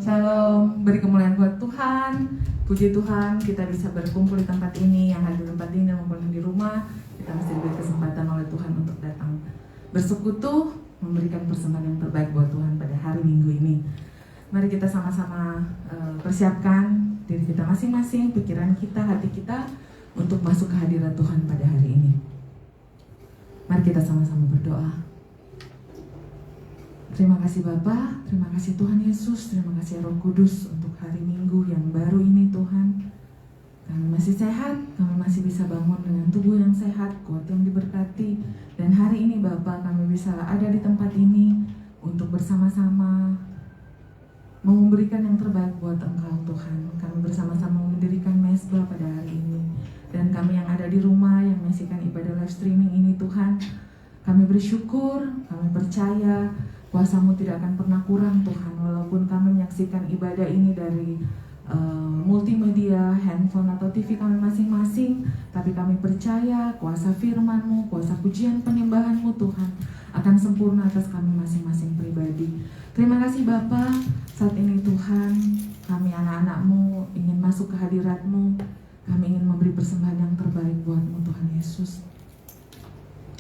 Shalom, beri kemuliaan buat Tuhan. Puji Tuhan, kita bisa berkumpul di tempat ini, yang ada di tempat ini maupun di rumah. Kita masih diberi kesempatan oleh Tuhan untuk datang bersekutu, memberikan persembahan yang terbaik buat Tuhan pada hari Minggu ini. Mari kita sama-sama persiapkan diri kita masing-masing, pikiran kita, hati kita untuk masuk ke hadirat Tuhan pada hari ini. Mari kita sama-sama berdoa. Terima kasih Bapa, terima kasih Tuhan Yesus, terima kasih Roh Kudus untuk hari Minggu yang baru ini Tuhan. Kami masih sehat, kami masih bisa bangun dengan tubuh yang sehat, kuat yang diberkati. Dan hari ini Bapa, kami bisa ada di tempat ini untuk bersama-sama memberikan yang terbaik buat Engkau Tuhan. Kami bersama-sama mendirikan mezbah pada hari ini. Dan kami yang ada di rumah, yang menyaksikan ibadah live streaming ini Tuhan, kami bersyukur, kami percaya kuasa-Mu tidak akan pernah kurang Tuhan. Walaupun kami menyaksikan ibadah ini dari multimedia, handphone atau TV kami masing-masing, tapi kami percaya kuasa firman-Mu, kuasa pujian penyembahan-Mu Tuhan akan sempurna atas kami masing-masing pribadi. Terima kasih Bapa, saat ini Tuhan, kami anak-anak-Mu ingin masuk ke hadirat-Mu. Kami ingin memberi persembahan yang terbaik buat-Mu Tuhan Yesus.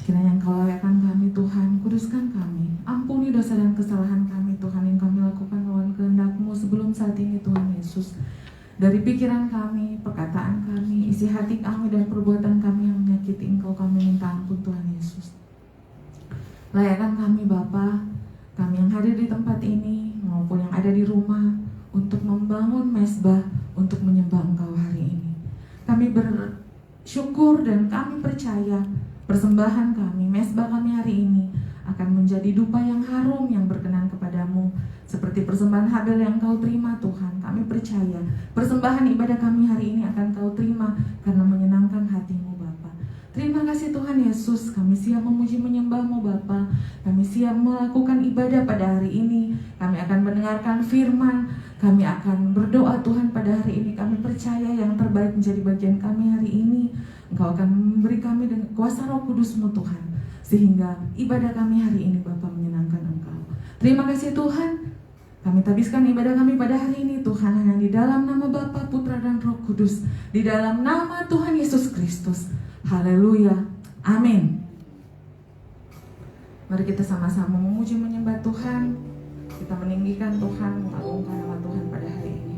Kiranya Engkau layakkan kami Tuhan, kuduskan kami. Ampuni dosa dan kesalahan kami Tuhan yang kami lakukan melawan kehendak-Mu sebelum saat ini Tuhan Yesus. Dari pikiran kami, perkataan kami, isi hati kami dan perbuatan kami yang menyakiti Engkau, kami minta ampun Tuhan Yesus. Layakkan kami Bapa, kami yang hadir di tempat ini maupun yang ada di rumah untuk membangun mezbah untuk menyembah Engkau hari ini. Kami bersyukur dan kami percaya persembahan kami, mezbah kami hari ini akan menjadi dupa yang harum yang berkenan kepadamu. Seperti persembahan Habel yang Kau terima Tuhan, kami percaya persembahan ibadah kami hari ini akan Kau terima karena menyenangkan hati-Mu Bapa. Terima kasih Tuhan Yesus, kami siap memuji menyembah-Mu Bapa. Kami siap melakukan ibadah pada hari ini. Kami akan mendengarkan firman, kami akan berdoa Tuhan pada hari ini. Kami percaya yang terbaik menjadi bagian kami hari ini. Engkau akan memberi kami dengan kuasa Roh Kudus-Mu Tuhan, sehingga ibadah kami hari ini Bapa menyenangkan Engkau. Terima kasih Tuhan. Kami tabiskan ibadah kami pada hari ini Tuhan hanya di dalam nama Bapa, Putra dan Roh Kudus, di dalam nama Tuhan Yesus Kristus. Haleluya. Amin. Mari kita sama-sama memuji menyembah Tuhan. Kita meninggikan Tuhan, mengagungkan nama Tuhan pada hari ini.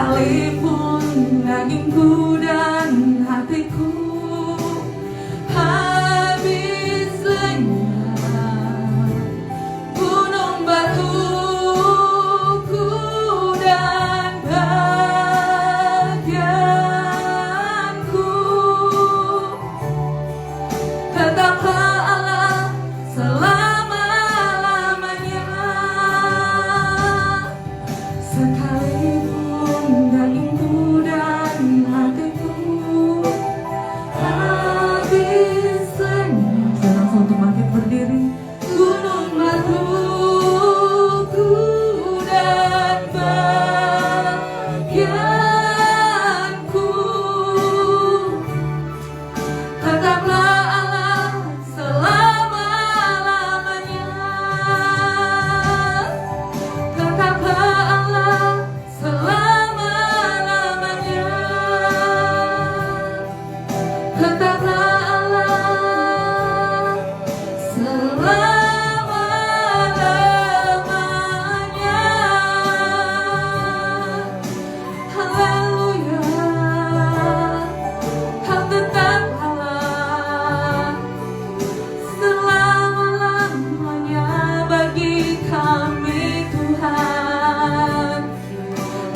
sekalipun dagingku dan hatiku habis lenyap, gunung batuku dan bagianku, tetaplah Allah selama-lamanya. Sekalipun dagingku dan hatiku habis lenyap. Saya langsung untuk bangkit berdiri. Gunung batuku dan bagianku, tetaplah Allah selama-lamanya. Tetaplah Allah selama-lamanya. Tetaplah Allah selama-lamanya. Haleluya, Kau tetap Allah selama-lamanya bagi kami Tuhan.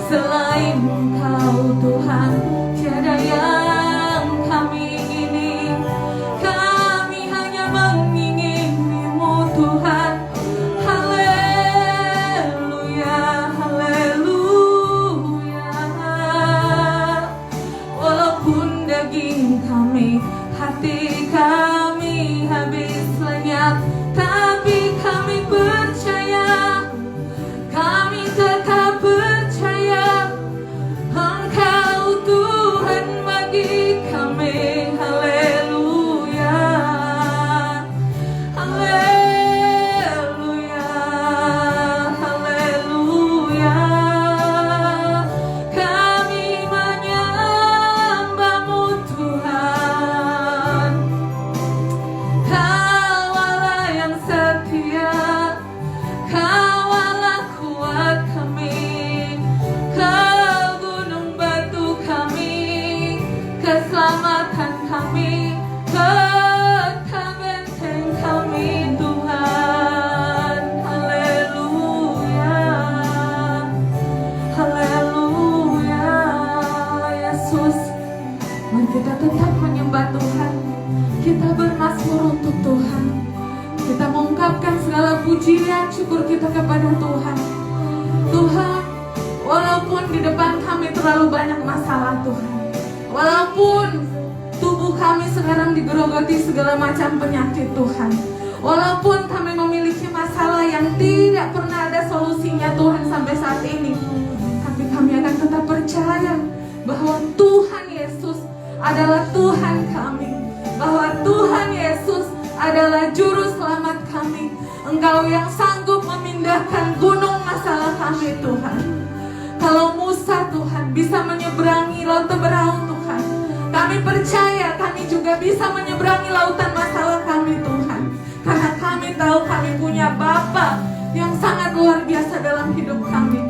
Selain Engkau Tuhan, tiada yang kami ingini. Kami hanya mengingini-Mu Tuhan. Haleluya, haleluya. Walaupun daging kami, hati kami habis lenyap, tapi kami percaya, kami tetap percaya Engkau Tuhan bagi kami. Haleluya, haleluya, haleluya. Kami menyembah-Mu Tuhan. Kau Allah yang setia, Kau Allah kuat kami, Kau gunung batu kami, keselamatan kami, Kau benteng kami Tuhan. Haleluya, haleluya. Yesus, mari kita tetap menyembah Tuhan. Kita bermazmur untuk Tuhan. Kita mengungkapkan segala pujian syukur kita kepada Tuhan. Tuhan, walaupun di depan kami terlalu banyak masalah Tuhan, walaupun tubuh kami sekarang digerogoti segala macam penyakit Tuhan, walaupun kami memiliki masalah yang tidak pernah ada solusinya Tuhan sampai saat ini, tapi kami akan tetap percaya bahwa Tuhan Yesus adalah Tuhan kami, bahwa Tuhan Yesus adalah juru selamat kami. Engkau yang sanggup memindahkan gunung masalah kami Tuhan. Kalau Musa Tuhan bisa menyeberangi laut Teberau Tuhan, kami percaya kami juga bisa menyeberangi lautan masalah kami Tuhan. Karena kami tahu kami punya Bapa yang sangat luar biasa dalam hidup kami.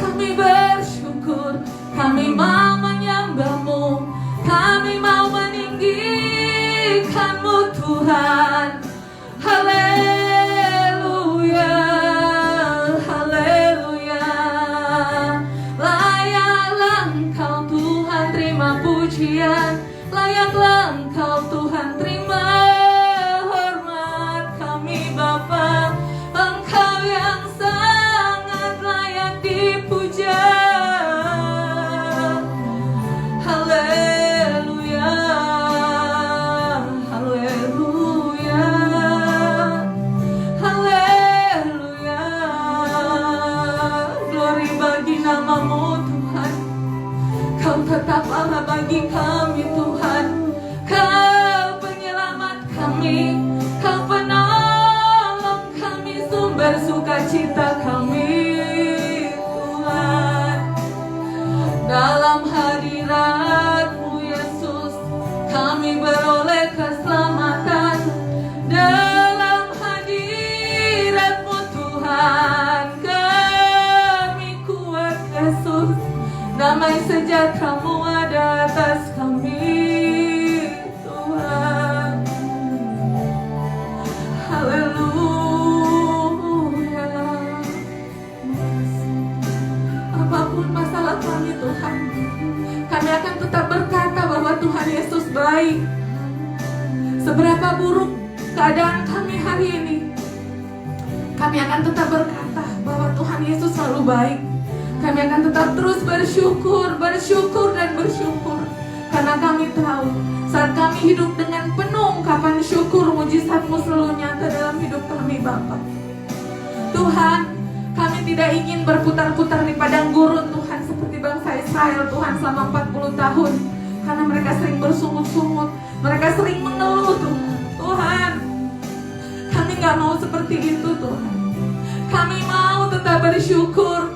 Kami bersyukur, kami mau menyembah-Mu, kami mau meninggikan-Mu Tuhan. Haleluya, haleluya. Layaklah Engkau Tuhan terima pujian, layaklah Engkau Tuhan terima hormat kami Bapa. Engkau yang sangat layak dipuja. Haleluya, haleluya, haleluya. Glory bagi nama-Mu Tuhan. Kau tetap Allah bagi kami Tuhan. Kau penyelamat kami, Kau penolong kami, sumber sukacita kami Tuhan. Dalam hadirat-Mu Yesus, kami beroleh keselamatan. Dalam hadirat-Mu Tuhan, kami kuat Yesus. Damai sejahtera-Mu ada atas kami, Tuhan. Haleluya. Apapun masalah kami, Tuhan, kami akan tetap berkata bahwa Tuhan Yesus baik. Seberapa buruk keadaan kami hari ini, kami akan tetap berkata bahwa Tuhan Yesus selalu baik. Kami akan tetap terus bersyukur dan bersyukur. Karena kami tahu saat kami hidup dengan penuh ungkapan syukur, mujizat-Mu selalu nyata dalam hidup kami, Bapa. Tuhan, kami tidak ingin berputar-putar di padang gurun, Tuhan, seperti bangsa Israel, Tuhan, selama 40 tahun. Karena mereka sering bersungut-sungut, mereka sering mengeluh, Tuhan. Kami gak mau seperti itu, Tuhan. Kami mau tetap bersyukur.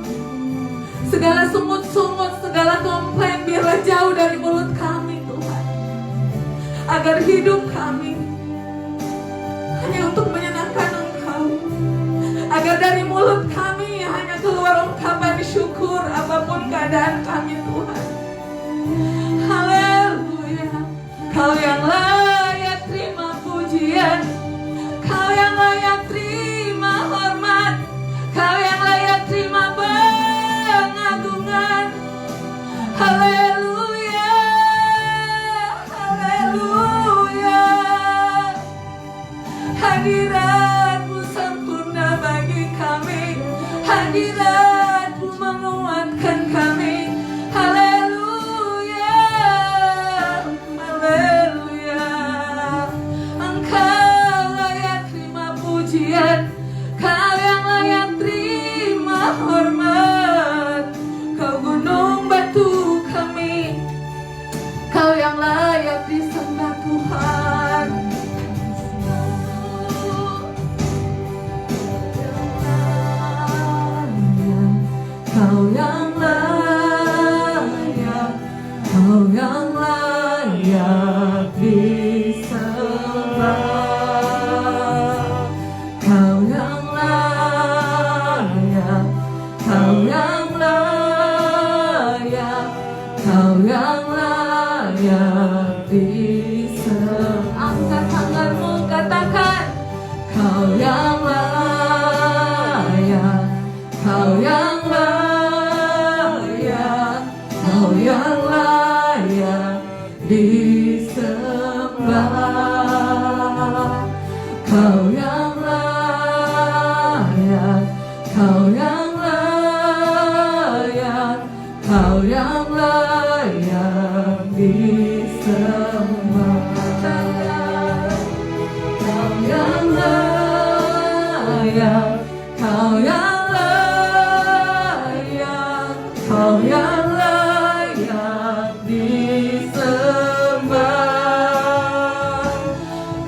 Segala sungut-sungut, segala komplain biarlah jauh dari mulut kami, Tuhan. Agar hidup kami hanya untuk menyenangkan Engkau. Agar dari mulut kami hanya keluar ungkapan syukur apapun keadaan kami, Tuhan. Haleluya. Kau yang layak terima pujian, Kau yang layak terima hormat, Kau yang layak terima pengagungan. Haleluya, haleluya. Hadirat-Mu sempurna bagi kami, hadirat-Mu menguatkan kami. Haleluya, haleluya. Engkau layak terima pujian, Kau yang layak terima hormat. Kau gunung batu kami, Kau yang layak disembah, Tuhan. Kau yang layak, Kau yang layak disembah. Kau yang layak, Kau yang layak, Kau yang layak disembah. Angkat tanganmu, katakan, Kau yang layak, Kau yang layak, Kau yang layak disembah. Kau yang layak, Kau yang layak, Kau yang layak disembah. Kau yang layak, Kau yang layak, Kau yang layak disembah.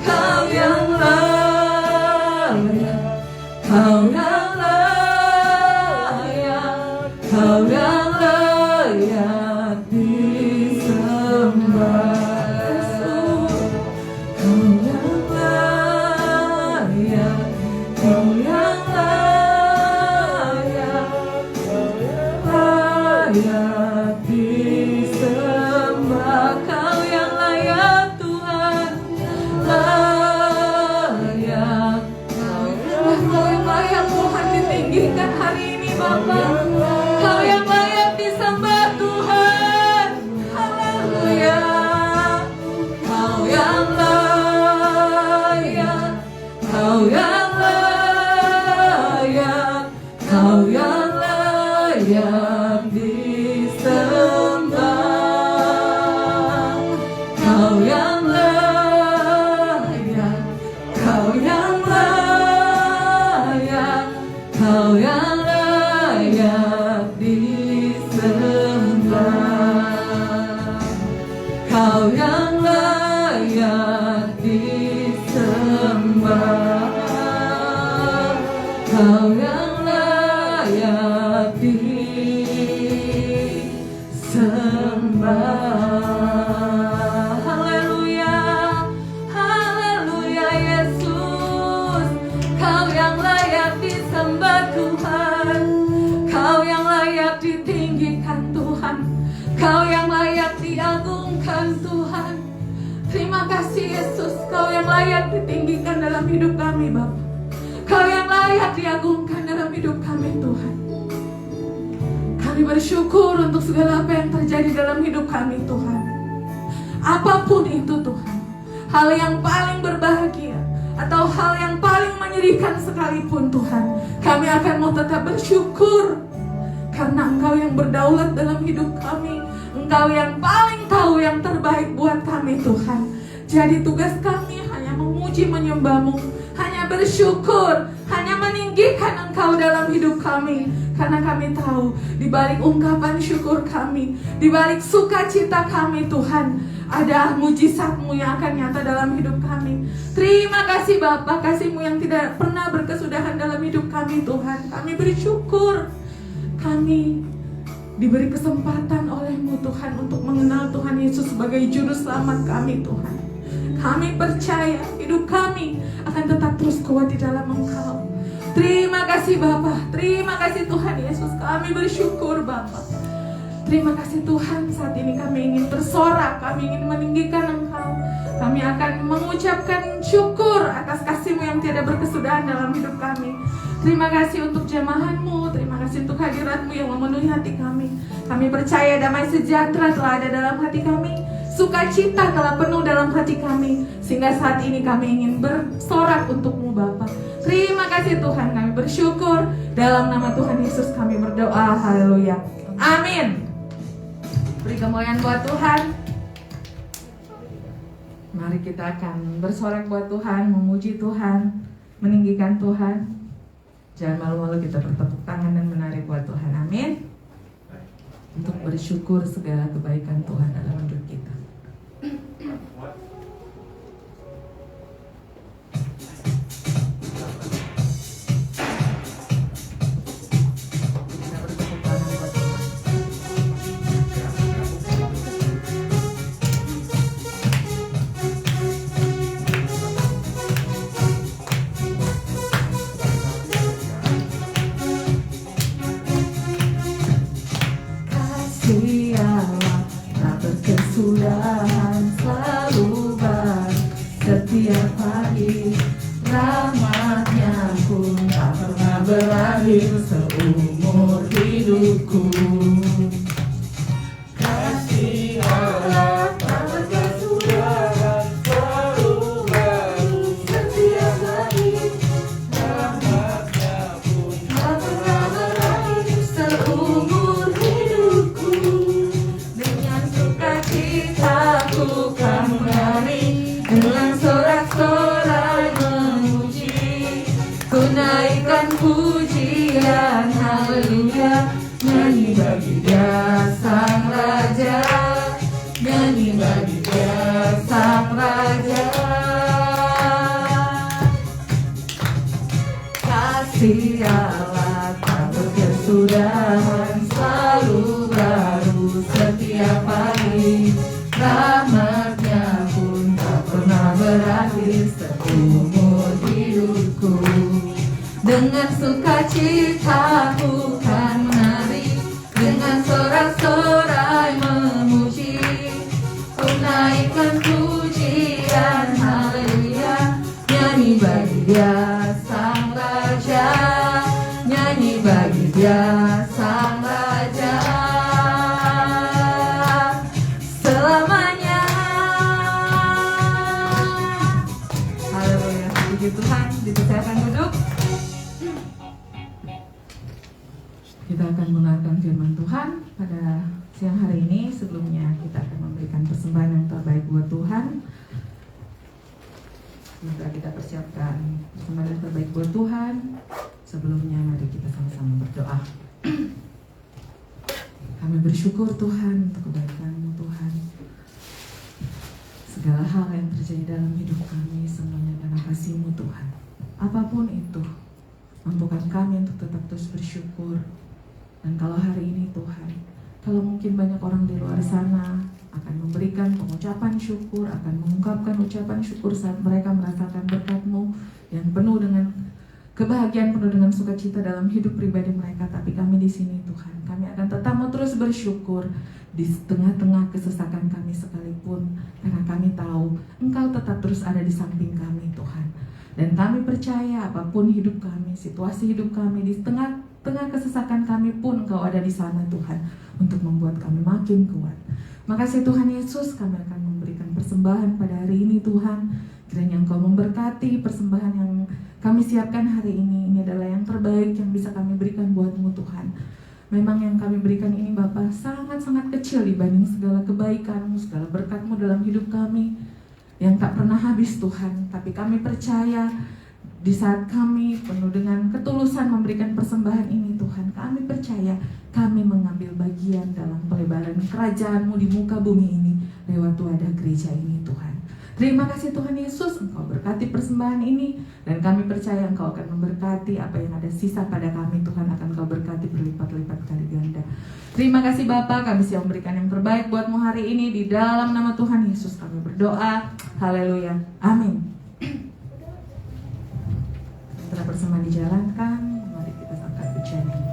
Kau yang layak, Kau yang layak, Kau yang layak disembah. Kau yang layak, Kau yang layak, Kau yang layak disembah. Kau yang layak, Tuhan, layak. Kau yang layak, Tuhan, ditinggikan hari ini, Bapa. Kau yang layak disembah, Tuhan. Haleluya. Kau yang layak, Kau yang layak, Kau yang layak disembah. Kau yang layak, Kau yang layak, Kau yang layak disembah. Kau yang layak disembah. Kau yang layak disembah. Haleluya, haleluya Yesus. Kau yang layak disembah, Tuhan. Kau yang layak ditinggikan, Tuhan. Kau yang layak diagungkan Tuhan. Terima kasih Yesus, Kau yang layak ditinggikan dalam hidup kami Bapa. Kau yang layak diagungkan dalam hidup kami Tuhan. Kami bersyukur untuk segala apa yang terjadi dalam hidup kami Tuhan. Apapun itu Tuhan, hal yang paling berbahagia atau hal yang paling menyedihkan sekalipun Tuhan, kami akan mau tetap bersyukur. Karena Engkau yang berdaulat dalam hidup kami, Engkau yang paling tahu yang terbaik buat kami Tuhan. Jadi tugas kami hanya memuji menyembah-Mu, hanya bersyukur, hanya meninggikan Engkau dalam hidup kami. Karena kami tahu di balik ungkapan syukur kami, di balik sukacita kami Tuhan, ada mujizat-Mu yang akan nyata dalam hidup kami. Terima kasih Bapa, kasih-Mu yang tidak pernah berkesudahan dalam hidup kami Tuhan. Kami bersyukur. Kami diberi kesempatan oleh-Mu Tuhan untuk mengenal Tuhan Yesus sebagai juru selamat kami Tuhan. Kami percaya hidup kami akan tetap terus kuat di dalam Engkau. Terima kasih Bapa, terima kasih Tuhan Yesus. Kami bersyukur Bapa. Terima kasih Tuhan, saat ini kami ingin bersorak, kami ingin meninggikan Engkau. Kami akan mengucapkan syukur atas kasih-Mu yang tiada berkesudahan dalam hidup kami. Terima kasih untuk jamahan-Mu, terima kasih untuk hadirat-Mu yang memenuhi hati kami. Kami percaya damai sejahtera telah ada dalam hati kami, sukacita telah penuh dalam hati kami, sehingga saat ini kami ingin bersorak untuk-Mu Bapa. Terima kasih Tuhan, kami bersyukur. Dalam nama Tuhan Yesus kami berdoa, haleluya, amin. Beri kemuliaan buat Tuhan. Mari kita akan bersorak buat Tuhan, memuji Tuhan, meninggikan Tuhan. Jangan malu-malu, kita bertepuk tangan dan menari buat Tuhan, amin. Untuk bersyukur segala kebaikan Tuhan dalam hidup kita. Kesudahan selalu baru setiap hari, rahmat-Nya pun tak pernah berakhir seumur hidupku. Kasih Allah tak berkesudahan selalu baru setiap hari, rahmat-Nya pun tak pernah berakhir seumur hidupku. Aku kan menari dengan sorak-sorai memuji, ku naikkan pujian haleluya, nyanyi bagi Dia Sang Raja, nyanyi bagi Dia Sang Raja. Kasih Allah tak berkesudahan selalu baru setiap hari, rahmat-Nya pun tak pernah berakhir seumur hidupku. Dengan sukacita ku kan menari, dengan sorak-sorai memuji, ku naikkan pujian haleluya, nyanyi bagi Dia Sang Raja, nyanyi bagi Dia Sang Raja. Tuhan, dipercayakan duduk. Kita akan mendengarkan firman Tuhan pada siang hari ini. Sebelumnya kita akan memberikan persembahan yang terbaik buat Tuhan. Maka kita persiapkan persembahan yang terbaik buat Tuhan. Sebelumnya mari kita sama-sama berdoa. Kami bersyukur Tuhan untuk kebaikan-Mu Tuhan. Segala hal yang terjadi dalam hidup kami semuanya karena kasih-Mu Tuhan. Apapun itu, mampukan kami untuk tetap terus bersyukur. Dan kalau hari ini Tuhan, kalau mungkin banyak orang di luar sana akan memberikan pengucapan syukur, akan mengungkapkan ucapan syukur saat mereka merasakan berkat-Mu yang penuh dengan kebahagiaan, penuh dengan sukacita dalam hidup pribadi mereka. Tapi kami di sini Tuhan, kami akan tetap mau terus bersyukur. di tengah-tengah kesesakan kami sekalipun, karena kami tahu Engkau tetap terus ada di samping kami Tuhan. Dan kami percaya apapun hidup kami, situasi hidup kami, di tengah kesesakan kami pun Engkau ada di sana Tuhan, untuk membuat kami makin kuat. Makasih Tuhan Yesus, kami akan memberikan persembahan pada hari ini Tuhan. Kiranya Engkau memberkati persembahan yang kami siapkan hari ini. Ini adalah yang terbaik yang bisa kami berikan buat-Mu Tuhan. Memang yang kami berikan ini Bapa sangat-sangat kecil dibanding segala kebaikan-Mu, segala berkat-Mu dalam hidup kami yang tak pernah habis Tuhan. Tapi kami percaya di saat kami penuh dengan ketulusan memberikan persembahan ini Tuhan, kami percaya kami mengambil bagian dalam pelebaran kerajaan-Mu di muka bumi ini lewat wadah gereja ini Tuhan. Terima kasih Tuhan Yesus, Engkau berkati persembahan ini, dan kami percaya Engkau akan memberkati apa yang ada sisa pada kami Tuhan, akan Engkau berkati berlipat-lipat kali ganda. Terima kasih Bapa, kami siap memberikan yang terbaik buat-Mu hari ini, di dalam nama Tuhan Yesus kami berdoa. Haleluya, amin. Setelah persembahan dijalankan, mari kita angkat bejana.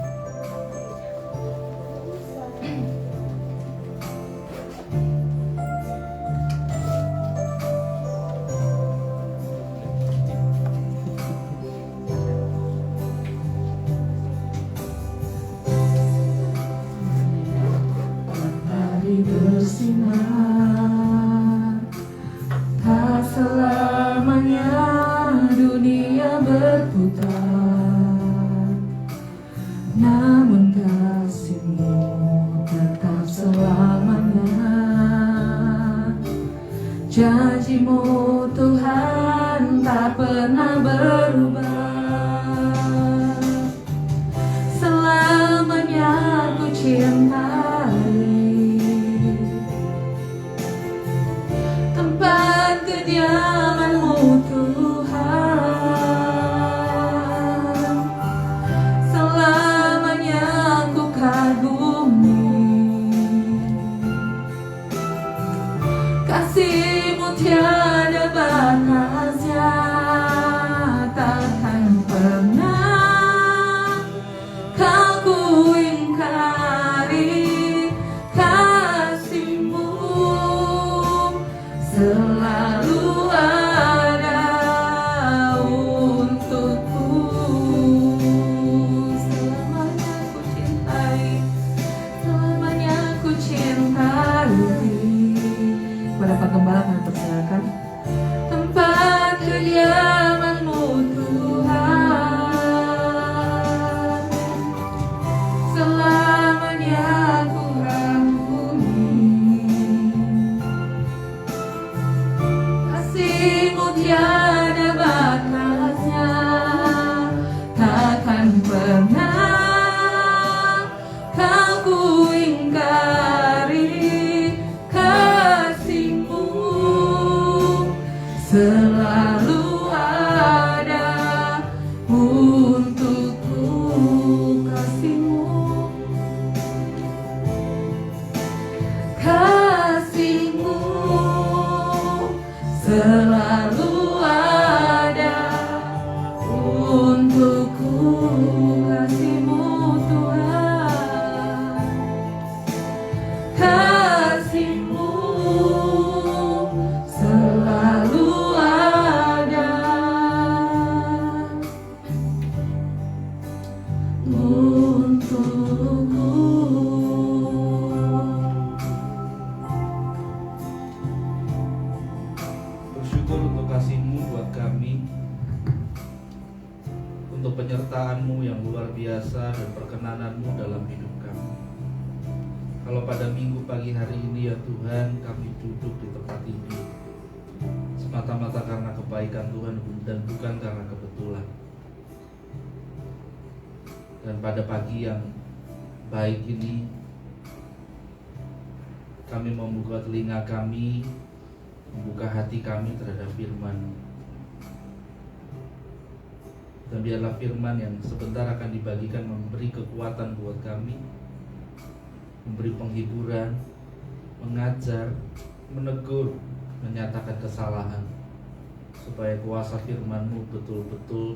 Bersinar, tak selamanya dunia berputar, namun kasih-Mu tetap selamanya. Janji-Mu Tuhan tak pernah berubah, selamanya Ku cintai tempat kediaman-Mu Tuhan, selamanya Ku kagumi. Kasih-Mu tiada batasnya, takkan pernah Kau ku ingkari. Kasih-Mu selalu ada untukku, selamanya Ku cintai, selamanya Ku cintai. Kepada Pak Gembala kami persilakan. Tempat kediaman-Mu Tuhan, selamanya Ku rangkumi. Kasih-Mu tiada batasnya, takkan pernah Kau ku ingkari. Kasih-Mu selalu ada untukku. Kasih-Mu, kasih-Mu selalu ada untukku. Kasih-Mu Tuhan, kasih-Mu selalu ada untukku. Bersyukur untuk kasih-Mu buat kami, untuk penyertaan-Mu yang luar biasa dan perkenanan-Mu dalam hidup kami. Kalau pada minggu pagi hari ini ya Tuhan, kami duduk di tempat ini semata-mata karena kebaikan Tuhan dan bukan karena kebetulan. Dan pada pagi yang baik ini, kami membuka telinga kami, membuka hati kami terhadap firman-Mu. Dan biarlah firman yang sebentar akan dibagikan memberi kekuatan buat kami, memberi penghiburan, mengajar, menegur, menyatakan kesalahan, supaya kuasa firman-Mu betul-betul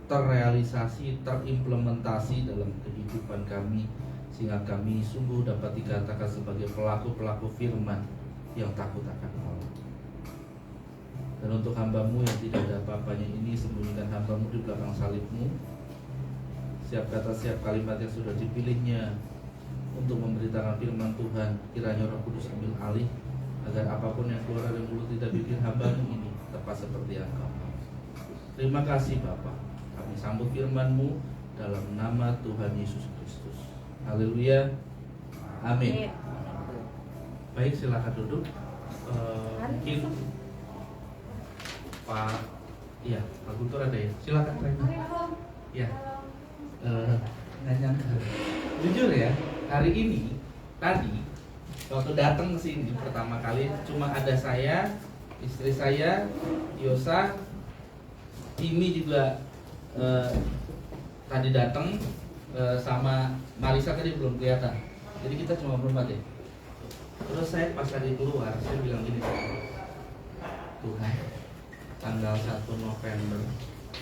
terrealisasi, terimplementasi dalam kehidupan kami sehingga kami sungguh dapat dikatakan sebagai pelaku-pelaku firman yang takut akan Allah. Dan untuk hamba-Mu yang tidak ada apa-apanya ini, sembunyikan hamba-Mu di belakang salib-Mu. Setiap kata, setiap kalimat yang sudah dipilihnya untuk memberitakan firman Tuhan, kiranya Roh Kudus ambil alih, agar apapun yang keluar dari mulut tidak bikin hamba-Mu ini tepat seperti yang Engkau mau. Terima kasih Bapa. Kami sambut firman-Mu dalam nama Tuhan Yesus Kristus. Haleluya. Amin. Baik, silakan duduk. Mungkin Pak Guntur ada ya? Silakan Rena. Ya. Nggak nyangka. Jujur ya, hari ini tadi waktu datang ke sini pertama kali cuma ada saya, istri saya, Yosa, Timi juga tadi datang, sama Marisa tadi belum kelihatan. Jadi kita cuma berempat ya. Terus saya pas tadi keluar, saya bilang gini, Tuhan, tanggal 1 November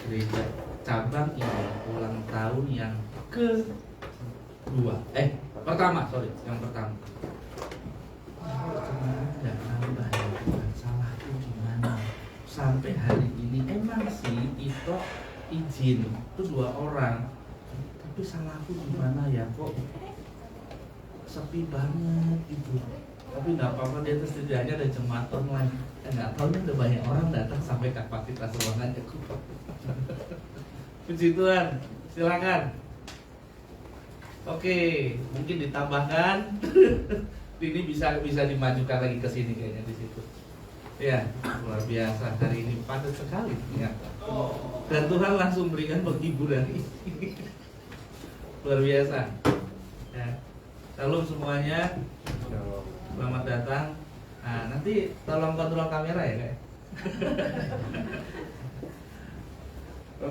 gereja cabang ini ulang tahun yang pertama. Nggak nambah ya Tuhan, salahku gimana? Sampai hari ini emang sih Tito izin itu 2 orang, tapi salahku gimana ya, kok sepi banget gitu. Tapi nggak apa-apa, dia setidaknya ada jemaat online. Nggak tahu udah banyak orang datang sampai kapasitas ruangannya. Puji Tuhan, silakan. Oke, mungkin ditambahkan. Ini bisa dimajukan lagi ke sini kayaknya di situ. Ya, luar biasa, hari ini padat sekali ternyata. Dan Tuhan langsung berikan penghiburan ini. Luar biasa. Ya. Shalom semuanya. Selamat datang. Nah, nanti tolong kontrol kamera ya, Kak.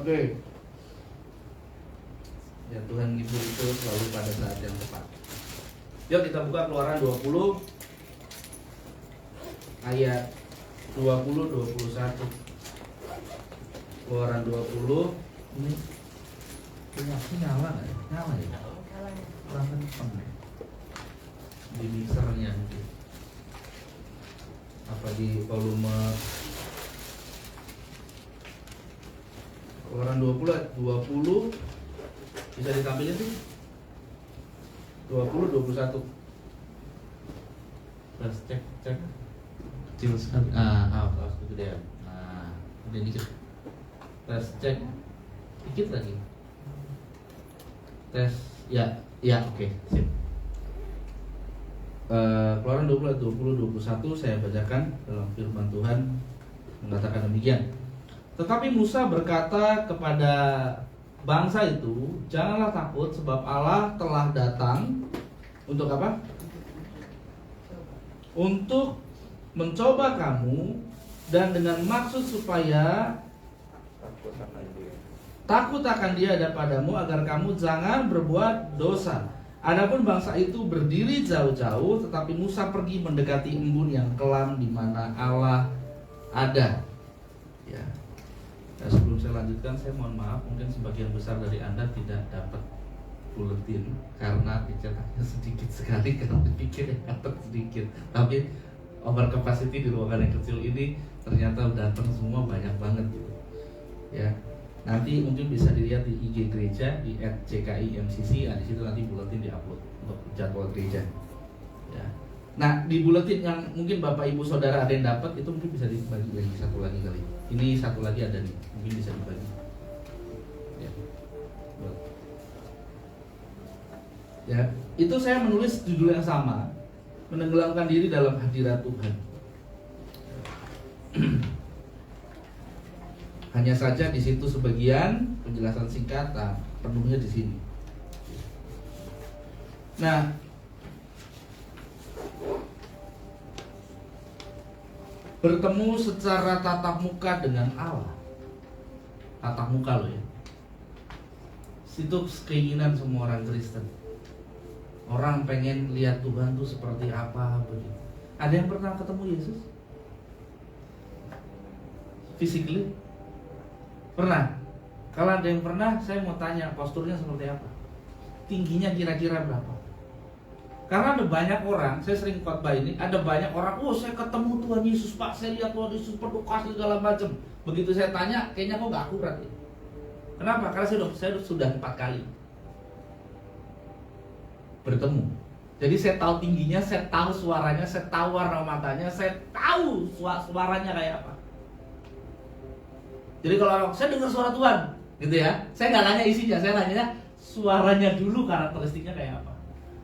Oke. Ya, Tuhan hibur itu selalu pada saat yang tepat. Yuk kita buka Keluaran 20 ayat 20-21. Keluaran 20 ini nyala nggak ya? Nyala ya? Kurang kenceng ya? Di mixernya mungkin. Apa di volume Keluaran 20 bisa ditampilin sih? 20-21. Terus cek kecil sekali. Harus kegedean. Nah, udah dikit. Tes cek dikit lagi. Tes ya oke, sip. Keluaran 20-21 saya bacakan dalam firman Tuhan mengatakan demikian. Tetapi Musa berkata kepada bangsa itu, janganlah takut sebab Allah telah datang untuk apa? Untuk mencoba kamu dan dengan maksud supaya takut akan dia padamu agar kamu jangan berbuat dosa. Adapun bangsa itu berdiri jauh-jauh, tetapi Musa pergi mendekati embun yang kelam di mana Allah ada. Ya. Nah, sebelum saya lanjutkan, saya mohon maaf, mungkin sebagian besar dari Anda tidak dapat buletin karena dicetaknya sedikit sekali, karena dipikir dapat sedikit. Tapi over capacity di ruangan yang kecil ini ternyata datang semua banyak banget gitu. Ya. Nanti mungkin bisa dilihat di IG gereja di @cki_mcc. Nah, di situ nanti buletin diupload untuk jadwal gereja. Ya. Nah, di buletin yang mungkin Bapak Ibu Saudara ada yang dapat, itu mungkin bisa dibagi lagi satu lagi kali. Ini satu lagi ada nih, mungkin bisa dibagi. Ya. Ya, itu saya menulis judul yang sama, menenggelamkan diri dalam hadirat Tuhan. Hanya saja di situ sebagian penjelasan singkat, penuhnya di sini. Nah, bertemu secara tatap muka dengan Allah. Tatap muka loh ya. Itu keinginan semua orang Kristen. Orang pengen lihat Tuhan tuh seperti apa begitu. Ada yang pernah ketemu Yesus? Physically? Pernah? Kalau ada yang pernah, saya mau tanya posturnya seperti apa? Tingginya kira-kira berapa? Karena ada banyak orang, saya sering khotbah ini, ada banyak orang, oh saya ketemu Tuhan Yesus Pak, saya lihat Tuhan Yesus penuh kasih segala macam. Begitu saya tanya, kayaknya kok nggak akurat ya. Kenapa? Karena saya sudah 4 kali bertemu. Jadi saya tahu tingginya, saya tahu suaranya, saya tahu warna matanya, saya tahu suaranya kayak apa. Jadi kalau orang, saya dengar suara Tuhan, gitu ya, saya nggak nanya isinya, saya nanya suaranya dulu, karakteristiknya kayak apa.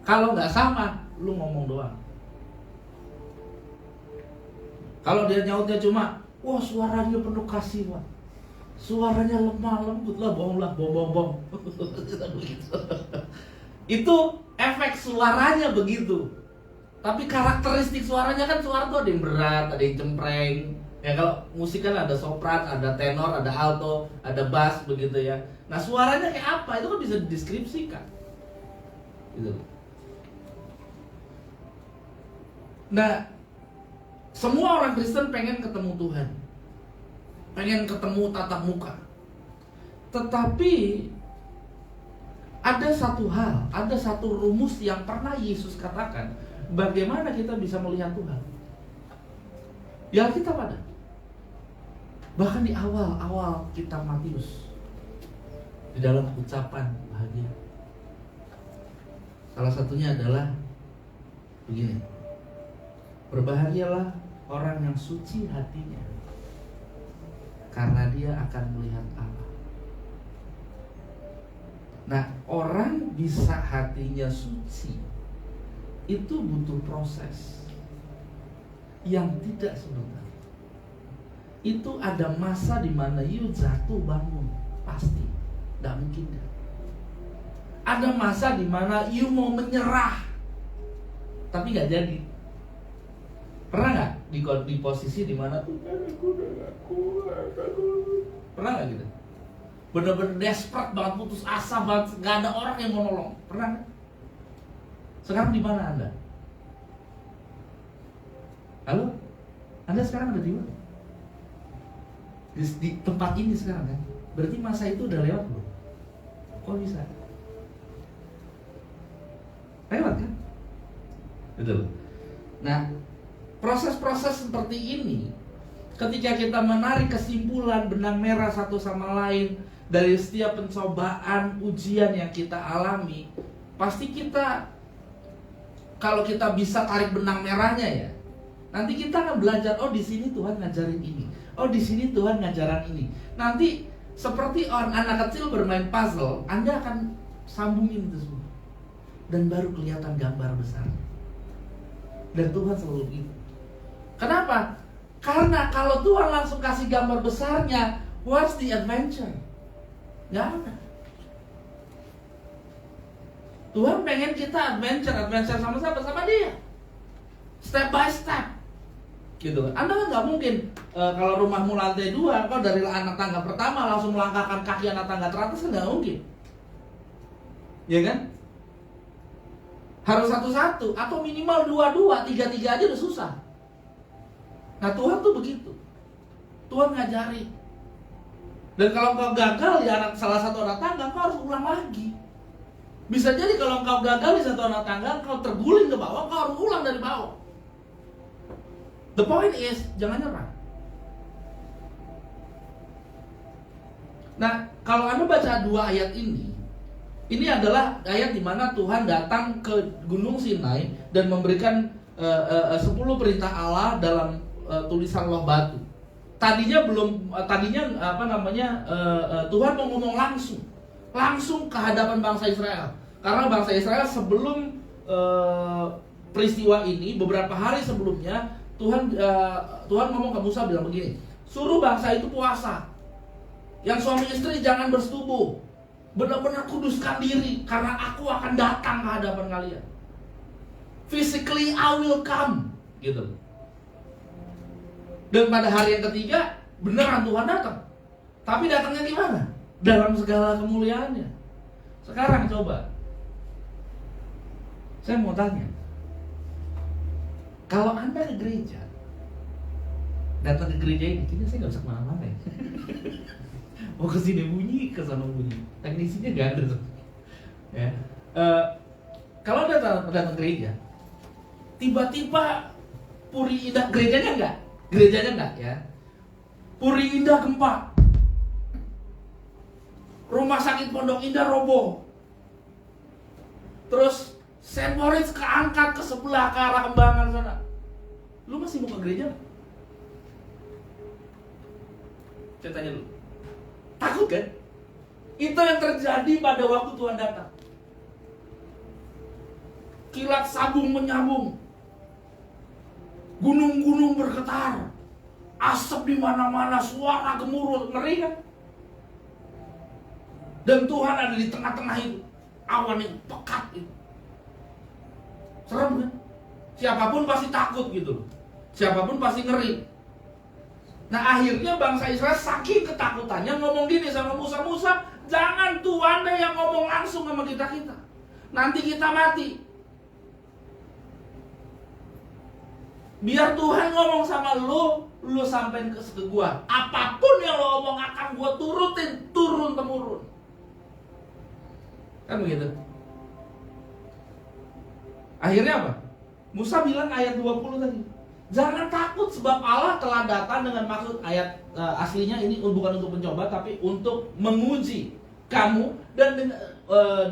Kalau nggak sama, lu ngomong doang. Kalau dia nyautnya cuma, wah suaranya penuh kasih, Pak. Suaranya lemah lembut lah, bohong. Itu efek suaranya begitu. Tapi karakteristik suaranya kan suara tuh ada yang berat, ada yang cempreng. Ya kalau musik kan ada sopran, ada tenor, ada alto, ada bass begitu ya. Nah suaranya kayak apa? Itu kan bisa dideskripsikan. Gitu. Nah, semua orang Kristen pengen ketemu Tuhan, pengen ketemu tatap muka. Tetapi ada satu hal, ada satu rumus yang pernah Yesus katakan, bagaimana kita bisa melihat Tuhan. Di Alkitab ada. Bahkan di awal kitab Matius, di dalam ucapan bahagia, salah satunya adalah begini: berbahagialah orang yang suci hatinya, karena dia akan melihat Allah. Nah, orang bisa hatinya suci itu butuh proses yang tidak sebentar. Itu ada masa di mana you jatuh bangun, pasti, tidak mungkin kan? Ada masa di mana you mau menyerah, tapi nggak jadi. Pernah nggak di posisi di mana tuh aku udah gak kuat, pernah nggak gitu? Bener-bener desperate banget, putus asa banget, nggak ada orang yang mau nolong. Pernah nggak? Sekarang di mana Anda? Halo? Anda sekarang ada di mana? Di tempat ini sekarang kan? Berarti masa itu udah lewat belum? Kok bisa? Lewat kan? Betul. Nah, proses-proses seperti ini, ketika kita menarik kesimpulan benang merah satu sama lain dari setiap pencobaan, ujian yang kita alami, pasti kita, kalau kita bisa tarik benang merahnya ya, nanti kita akan belajar, oh di sini Tuhan ngajarin ini, oh di sini Tuhan ngajaran ini. Nanti seperti anak kecil bermain puzzle, Anda akan sambungin itu semua, dan baru kelihatan gambar besar. Dan Tuhan selalu begitu. Kenapa? Karena kalau Tuhan langsung kasih gambar besarnya, what's the adventure? Gak ada. Tuhan pengen kita adventure sama siapa? Sama Dia. Step by step. Gitu. Anda kan gak mungkin kalau rumahmu lantai 2, kau dari anak tangga pertama langsung melangkahkan kaki anak tangga teratas, kan gak mungkin. Ya kan? Harus satu-satu, atau minimal 2-2, 3-3 aja udah susah. Nah Tuhan tuh begitu. Tuhan ngajari. Dan kalau engkau gagal di salah satu anak tangga, engkau harus ulang lagi. Bisa jadi kalau engkau gagal di satu anak tangga, engkau terguling ke bawah, engkau harus ulang dari bawah. The point is, jangan nyerah. Nah, kalau Anda baca 2 ayat ini adalah ayat di mana Tuhan datang ke Gunung Sinai dan memberikan 10 perintah Allah dalam tulisan loh batu. Tadinya Tuhan mau ngomong langsung ke hadapan bangsa Israel. Karena bangsa Israel sebelum peristiwa ini, beberapa hari sebelumnya, Tuhan ngomong ke Musa, bilang begini, suruh bangsa itu puasa. Yang suami istri jangan bersetubuh. Benar-benar kuduskan diri, karena aku akan datang ke hadapan kalian. Physically I will come, gitu. Dan pada hari yang ketiga, beneran Tuhan datang. Tapi datangnya gimana? Dalam segala kemuliaannya. Sekarang coba, saya mau tanya, kalau Anda ke gereja, datang ke gereja ini, kayaknya saya nggak bisa kemana-mana ya. Mau ke sini bunyi, ke sana bunyi. Teknisinya nggak ada tuh. Ya. Kalau datang gereja, tiba-tiba Puri Indah, gerejanya enggak ya. Puri Indah gempa, rumah sakit Pondok Indah roboh, terus Saint Moritz keangkat ke sebelah ke arah Kembangan sana. Lu masih mau ke gereja? Saya tanya lu, takut kan? Itu yang terjadi pada waktu Tuhan datang. Kilat sabung menyambung, gunung-gunung bergetar, asap di mana-mana, suara gemuruh, ngeri kan? Dan Tuhan ada di tengah-tengah itu, awan yang pekat itu. Serem kan? Siapapun pasti takut gitu. Siapapun pasti ngeri. Nah akhirnya bangsa Israel saking ketakutannya ngomong gini sama Musa, Musa, jangan Tuhan deh yang ngomong langsung sama kita. Nanti kita mati. Biar Tuhan ngomong sama lu sampein ke gua. Apapun yang lo ngomong akan gua turutin, turun temurun. Kan begitu. Akhirnya apa? Musa bilang ayat 20 tadi. Jangan takut sebab Allah telah datang dengan maksud, ayat aslinya ini bukan untuk mencoba tapi untuk menguji kamu dan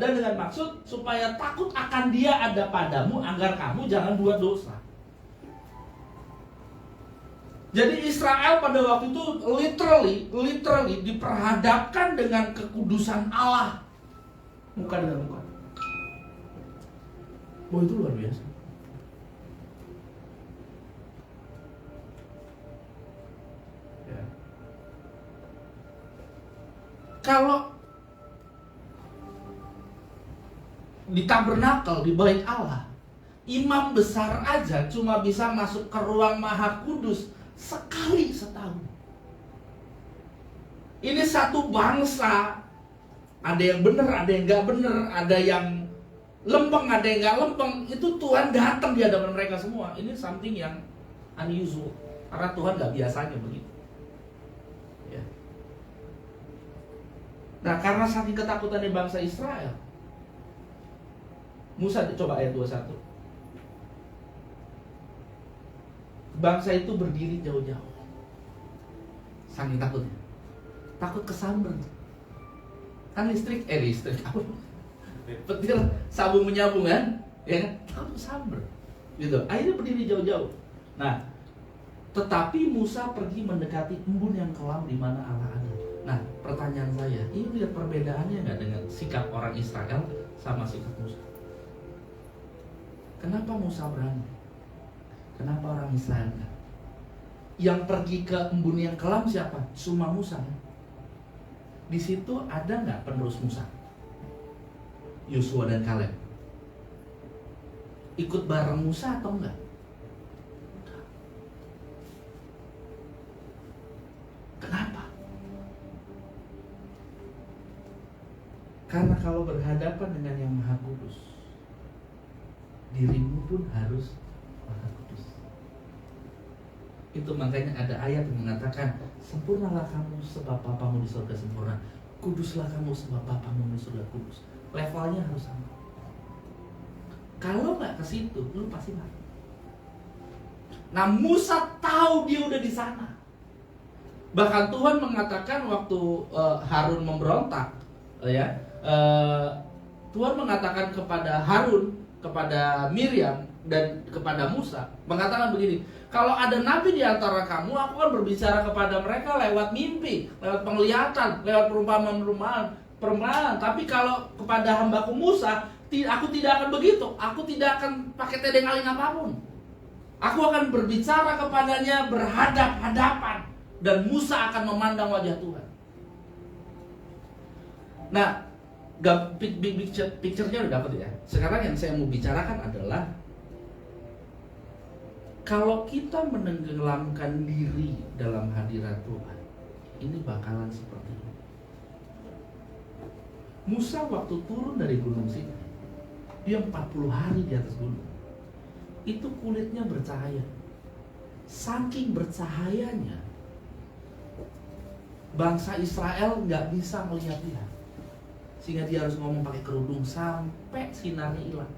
dengan maksud supaya takut akan Dia ada padamu agar kamu jangan buat dosa. Jadi Israel pada waktu itu literally diperhadapkan dengan kekudusan Allah, muka dengan muka. Oh itu luar biasa. Ya. Kalau di tabernakel di bait Allah, imam besar aja cuma bisa masuk ke ruang maha kudus sekali setahun. Ini satu bangsa, ada yang benar, ada yang nggak benar, ada yang lempeng, ada yang nggak lempeng. Itu Tuhan datang di hadapan mereka semua. Ini something yang unusual, karena Tuhan nggak biasanya begitu. Ya. Nah, karena saking ketakutannya bangsa Israel, Musa coba ayat 21. Bangsa itu berdiri jauh-jauh, saking takutnya. Takut kesamber. Kan listrik apa? Petir sabung menyambung kan? Ya kan? Takut kesamber. Gitu. Akhirnya berdiri jauh-jauh. Nah, tetapi Musa pergi mendekati embun yang kelam di mana Allah ada. Nah, pertanyaan saya, ini lihat perbedaannya nggak dengan sikap orang Israel sama sikap Musa? Kenapa Musa berani? Kenapa orang Israel enggak? Yang pergi ke embun yang kelam siapa? Cuma Musa. Di situ ada nggak penerus Musa? Yosua dan Kaleb. Ikut bareng Musa atau enggak? Kenapa? Karena kalau berhadapan dengan yang Maha Kudus, dirimu pun harus Maha Kudus. Itu makanya ada ayat yang mengatakan, sempurnalah kamu sebab Bapamu di surga sempurna, kuduslah kamu sebab Bapamu di surga kudus. Levelnya harus sama. Kalau nggak ke situ, lu pasti mati. Nah, Musa tahu dia udah di sana. Bahkan Tuhan mengatakan waktu Harun memberontak, Tuhan mengatakan kepada Harun, kepada Miriam dan kepada Musa, mengatakan begini, kalau ada nabi di antara kamu, aku akan berbicara kepada mereka lewat mimpi, lewat penglihatan, lewat perumpamaan. Tapi kalau kepada hambaku Musa, aku tidak akan begitu. Aku tidak akan pakai tedeng aling apapun. Aku akan berbicara kepadanya berhadap-hadapan, dan Musa akan memandang wajah Tuhan. Nah, picture-nya udah dapat ya. Sekarang yang saya mau bicarakan adalah, kalau kita menenggelamkan diri dalam hadirat Tuhan, ini bakalan seperti ini. Musa waktu turun dari Gunung Sinai, dia 40 hari di atas gunung. Itu kulitnya bercahaya. Saking bercahayanya, bangsa Israel nggak bisa melihat dia, sehingga dia harus ngomong pakai kerudung sampai sinarnya hilang.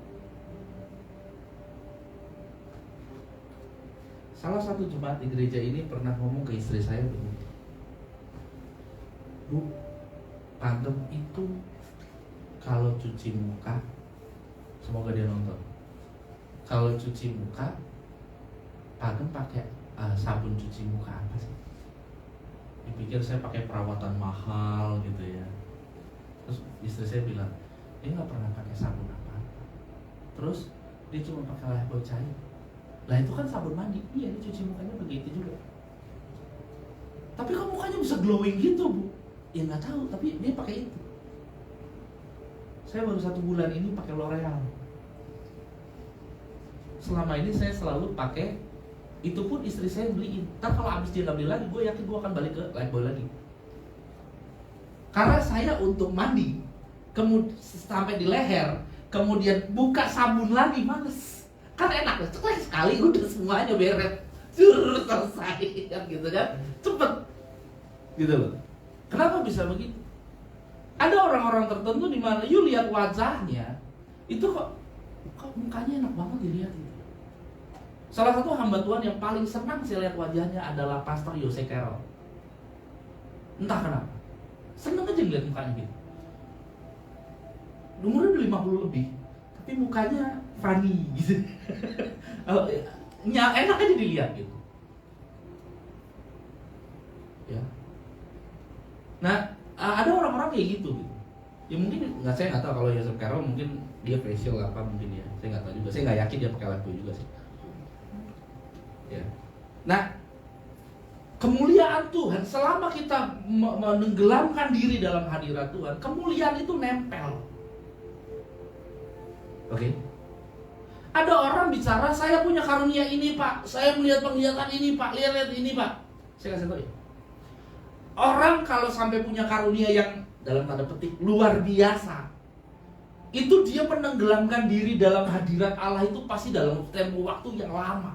Salah satu jemaat di gereja ini pernah ngomong ke istri saya begini, Bu, Pagem itu kalau cuci muka, semoga dia nonton, kalau cuci muka Pagem pakai sabun cuci muka apa sih? Dipikir saya pakai perawatan mahal gitu ya. Terus istri saya bilang, dia nggak pernah pakai sabun apa-apa. Terus dia cuma pakai lifebuoy cair. Lah itu kan sabun mandi. Iya, dia cuci mukanya begitu juga. Tapi kok mukanya bisa glowing gitu, Bu? Ya nggak tahu, tapi dia pakai itu. Saya baru 1 bulan ini pakai L'Oreal. Selama ini saya selalu pakai, itu pun istri saya beliin. Ntar kalau habis dia nggak beli lagi, gue yakin gue akan balik ke lifebuoy lagi. Karena saya untuk mandi, kemudian sampai di leher, kemudian buka sabun lagi, males. Kan enak, ceklek sekali udah semuanya beres, selesai, kan gitu kan, cepet, gitu loh. Kenapa bisa begitu? Ada orang-orang tertentu di mana you lihat wajahnya, itu kok mukanya enak banget dilihat gitu. Salah satu hamba Tuhan yang paling senang saya lihat wajahnya adalah Pastor Yose Carroll. Entah kenapa, seneng aja ngeliat mukanya gitu. Umurnya udah 50 lebih, tapi mukanya funny gitu. Enak aja dilihat gitu. Ya. Nah, ada orang-orang kayak gitu. Ya mungkin saya nggak tahu kalau Yosef Carroll mungkin dia facial apa mungkin ya. Saya nggak tahu juga. Saya nggak yakin dia pakai lifebuoy juga sih. Ya. Nah, kemuliaan Tuhan selama kita menenggelamkan diri dalam hadirat Tuhan, kemuliaan itu nempel. Oke. Ada orang bicara, saya punya karunia ini Pak, saya melihat penglihatan ini Pak, lihat ini Pak. Saya kasih tahu ya. Orang kalau sampai punya karunia yang dalam tanda petik luar biasa, itu dia menenggelamkan diri dalam hadirat Allah itu pasti dalam tempo waktu yang lama.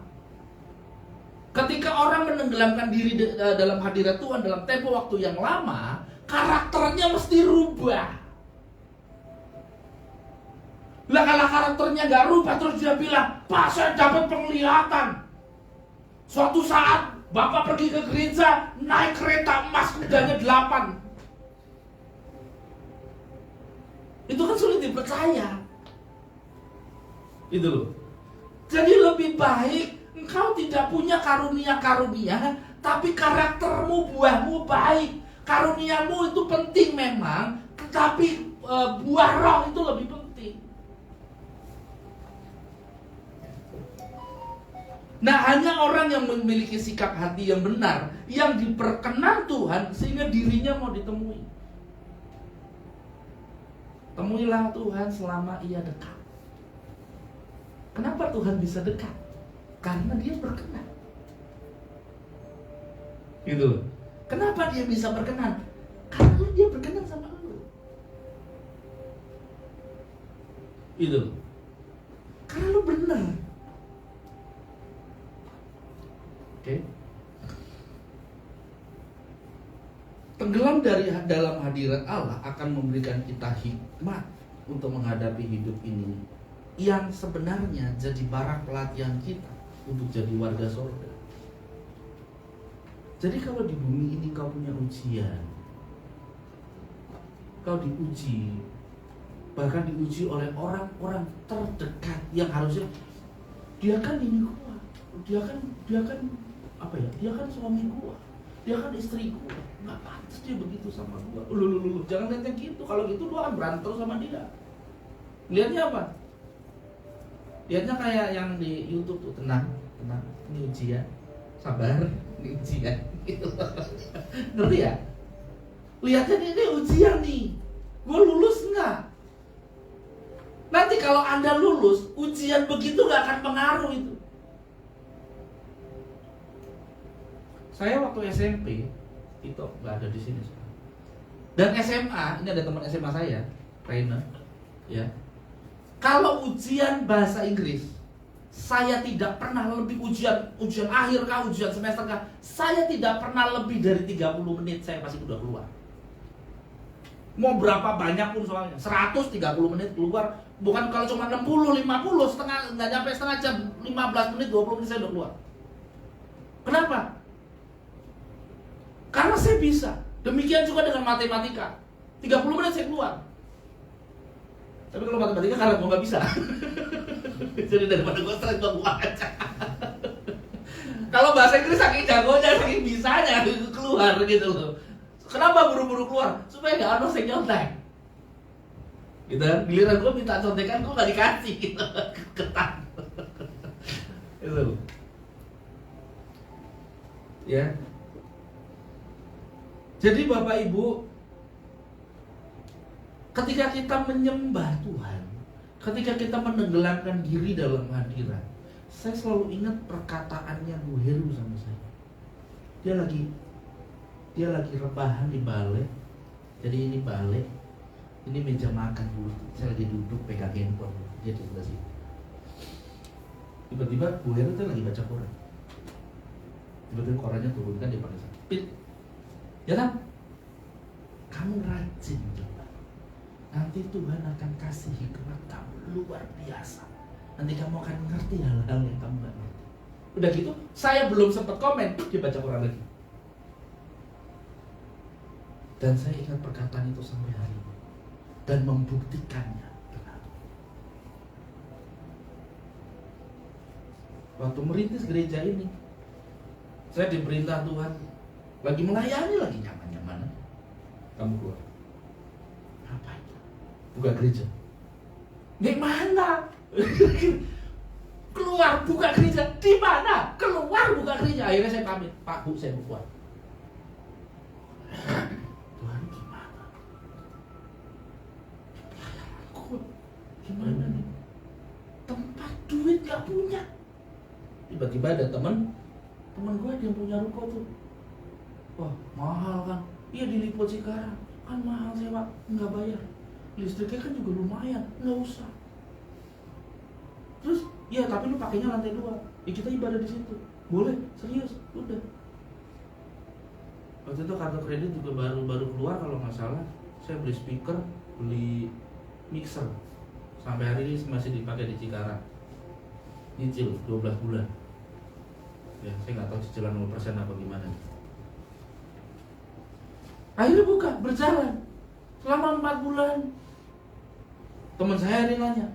Ketika orang menenggelamkan diri dalam hadirat Tuhan dalam tempo waktu yang lama, karakternya mesti rubah. Lah kalau karakternya gak rubah terus dia bilang, Pak saya dapat penglihatan. Suatu saat Bapak pergi ke gereja naik kereta emas kudanya 8. Itu kan sulit dipercaya. Itu loh. Jadi lebih baik engkau tidak punya karunia-karunia, tapi karaktermu, buahmu baik. Karuniamu itu penting memang, tetapi buah roh itu lebih penting. Nah, hanya orang yang memiliki sikap hati yang benar, yang diperkenan Tuhan, sehingga dirinya mau ditemui. Temuilah Tuhan selama ia dekat. Kenapa Tuhan bisa dekat? Karena dia berkenan. Gitu loh. Kenapa dia bisa berkenan? Karena dia berkenan sama lu. Gitu loh. Karena lu benar. Oke. Tenggelam dari dalam hadirat Allah akan memberikan kita hikmat untuk menghadapi hidup ini, yang sebenarnya jadi barak pelatihan kita untuk jadi warga surga. Jadi kalau di bumi ini kau punya ujian, kau diuji, bahkan diuji oleh orang-orang terdekat yang harusnya dia kan ini gua, dia kan apa ya? Dia kan suami gua, dia kan istri gua, nggak pantas dia begitu sama gua. Lu, jangan lihat yang gitu. Kalau gitu lu akan berantem sama dia. Lihatnya apa? Lihatnya kayak yang di YouTube tuh, tenang, ini ujian, sabar, ini ujian, gitu. Ngerti ya? Lihatnya ini ujian nih, gue lulus nggak? Nanti kalau Anda lulus, ujian begitu nggak akan pengaruh itu. Saya waktu SMP itu nggak ada di sini sekarang. Dan SMA, ini ada teman SMA saya, Raina, ya. Kalau ujian bahasa Inggris, saya tidak pernah lebih ujian akhir kah, ujian semester kah, saya tidak pernah lebih dari 30 menit saya pasti udah keluar. Mau berapa banyak pun soalnya, 130 menit keluar. Bukan kalau cuma 60, 50, nggak nyampe setengah jam, 15 menit, 20 menit saya udah keluar. Kenapa? Karena saya bisa. Demikian juga dengan matematika. 30 menit saya keluar. Tapi kalau matematika karena gue nggak bisa. Jadi daripada gue stres, gue keluar aja. Kalau bahasa Inggris saking jagonya, saking bisanya keluar gitu loh. Kenapa buru-buru keluar? Supaya gak ada saya nyontek. Gitu kan? Giliran gue minta contekan, gue gak dikasih gitu. Ketat. Itu. Ya. Jadi Bapak Ibu, ketika kita menyembah Tuhan, ketika kita menenggelamkan diri dalam hadirat, saya selalu ingat perkataannya Bu Heru sama saya. Dia lagi rebahan di balai. Jadi ini balai, ini meja makan Bu. Saya lagi duduk pegang handphone. Dia di sebelah sini. Tiba-tiba Bu Heru tuh lagi baca koran. Tiba-tiba korannya turun, kan dia pakai sapit. Ya kan? Kamu rajin coba. Nanti Tuhan akan kasih hikmat kamu luar biasa. Nanti kamu akan mengerti hal-hal yang kamu gak ngerti. Udah gitu, saya belum sempat komen, dia baca Quran lagi. Dan saya ingat perkataan itu sampai hari ini. Dan membuktikannya benar. Waktu merintis gereja ini, saya diperintah Tuhan, lagi melayani, lagi nyaman-nyaman. Kamu keluar. Apa itu? Buka gereja. Gimana? Keluar buka gereja. Di mana? Keluar buka gereja. Akhirnya saya pamit, Pak Bu, saya mau keluar. Tuhan gimana? Pelayananku gimana nih? Tempat duit gak punya. Tiba-tiba ada teman gue yang punya ruko tuh. Wah, mahal kan? Iya di Lipo Cikarang. Kan mahal sewa, nggak bayar. Listriknya kan juga lumayan, nggak usah. Terus, ya tapi lu pakainya lantai 2. Ya kita ibadah di situ. Boleh, serius, udah. Waktu itu kartu kredit juga baru keluar kalau nggak salah. Saya beli speaker, beli mixer. Sampai hari ini masih dipakai di Cikarang. Nyicil 12 bulan. Ya, saya nggak tahu cicilan 0% apa gimana. Akhirnya buka, berjalan selama 4 bulan. Teman saya hari nanya,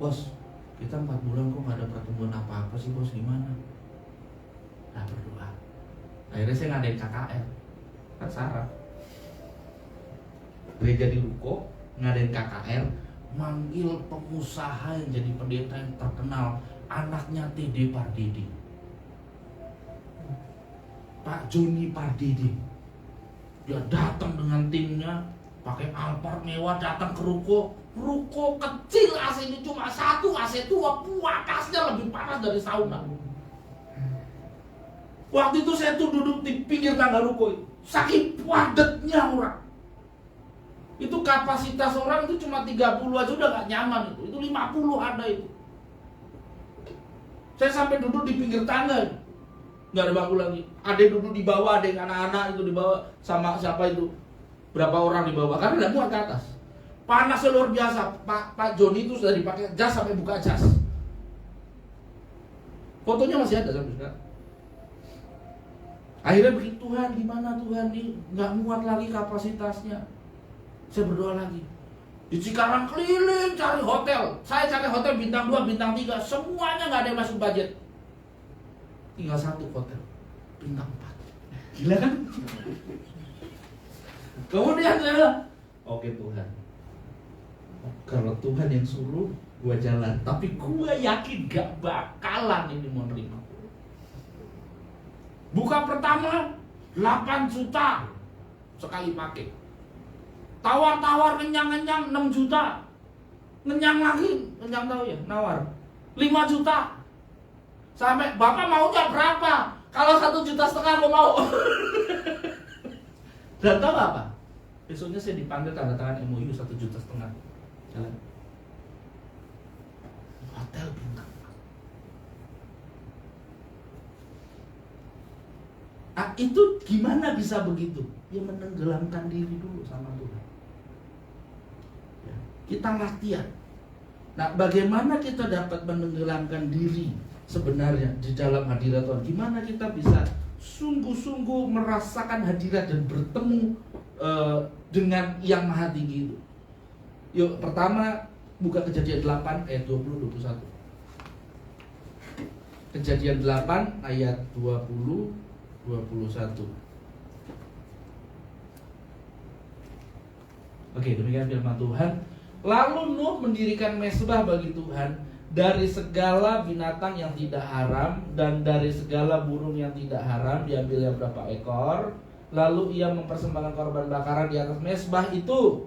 bos, kita 4 bulan kok nggak ada pertumbuhan apa-apa sih bos, gimana? Nah, berdoa. Akhirnya saya ngadain KKR, kan Sarah. Gereja di Ruko, ngadain KKR, manggil pengusaha yang jadi pendeta yang terkenal, anaknya TD Pardede, Pak Joni Pardede. Dia datang dengan timnya, pakai Alphard mewah, datang ke ruko kecil, AC-nya cuma 1, AC tua, panas lebih panas dari sauna. Waktu itu saya tuh duduk di pinggir tangga ruko, saking padatnya orang. Itu kapasitas orang itu cuma 30 aja udah gak nyaman itu 50 ada itu. Saya sampai duduk di pinggir tangga, nggak ada bangku lagi. Ada yang duduk di bawah, ada yang anak-anak itu di bawah, sama siapa itu, berapa orang di bawah, karena nggak muat ke atas. Panasnya luar biasa. Pak Joni itu sudah dipakai jas sampai buka jas. Fotonya masih ada sampai sekarang. Akhirnya begitu, Tuhan gimana Tuhan, ini nggak muat lagi kapasitasnya. Saya berdoa lagi. Di Cikarang keliling cari hotel. Saya cari hotel bintang 2, bintang 3, semuanya nggak ada yang masuk budget. Tinggal 1 hotel bintang 4. Gila kan? Kemudian saya bilang, oke Tuhan, kalau Tuhan yang suruh gua jalan, tapi gua yakin gak bakalan ini mau nerima. Buka pertama 8 juta sekali pakai. Tawar-tawar kenyang-kenyang 6 juta. Ngenyang lagi, ngenyang tahu ya, nawar 5 juta. Sampai Bapak maunya berapa? Kalau 1,5 juta lo mau. Dan tahu apa? Besoknya saya dipanggil tanda tangan MOU 1,5 juta. Jalan. Hotel bintang. Ah, itu gimana bisa begitu? Ya menenggelamkan diri dulu sama Tuhan. Ya, kita latihan. Nah, bagaimana kita dapat menenggelamkan diri sebenarnya di dalam hadirat Tuhan? Gimana kita bisa sungguh-sungguh merasakan hadirat dan bertemu dengan yang maha tinggi itu? Yuk, pertama buka Kejadian 8 ayat 20-21. Kejadian 8 ayat 20-21. Oke, demikian firman Tuhan. Lalu Nuh mendirikan mezbah bagi Tuhan dari segala binatang yang tidak haram dan dari segala burung yang tidak haram, diambilnya berapa ekor. Lalu ia mempersembahkan korban bakaran di atas mezbah itu.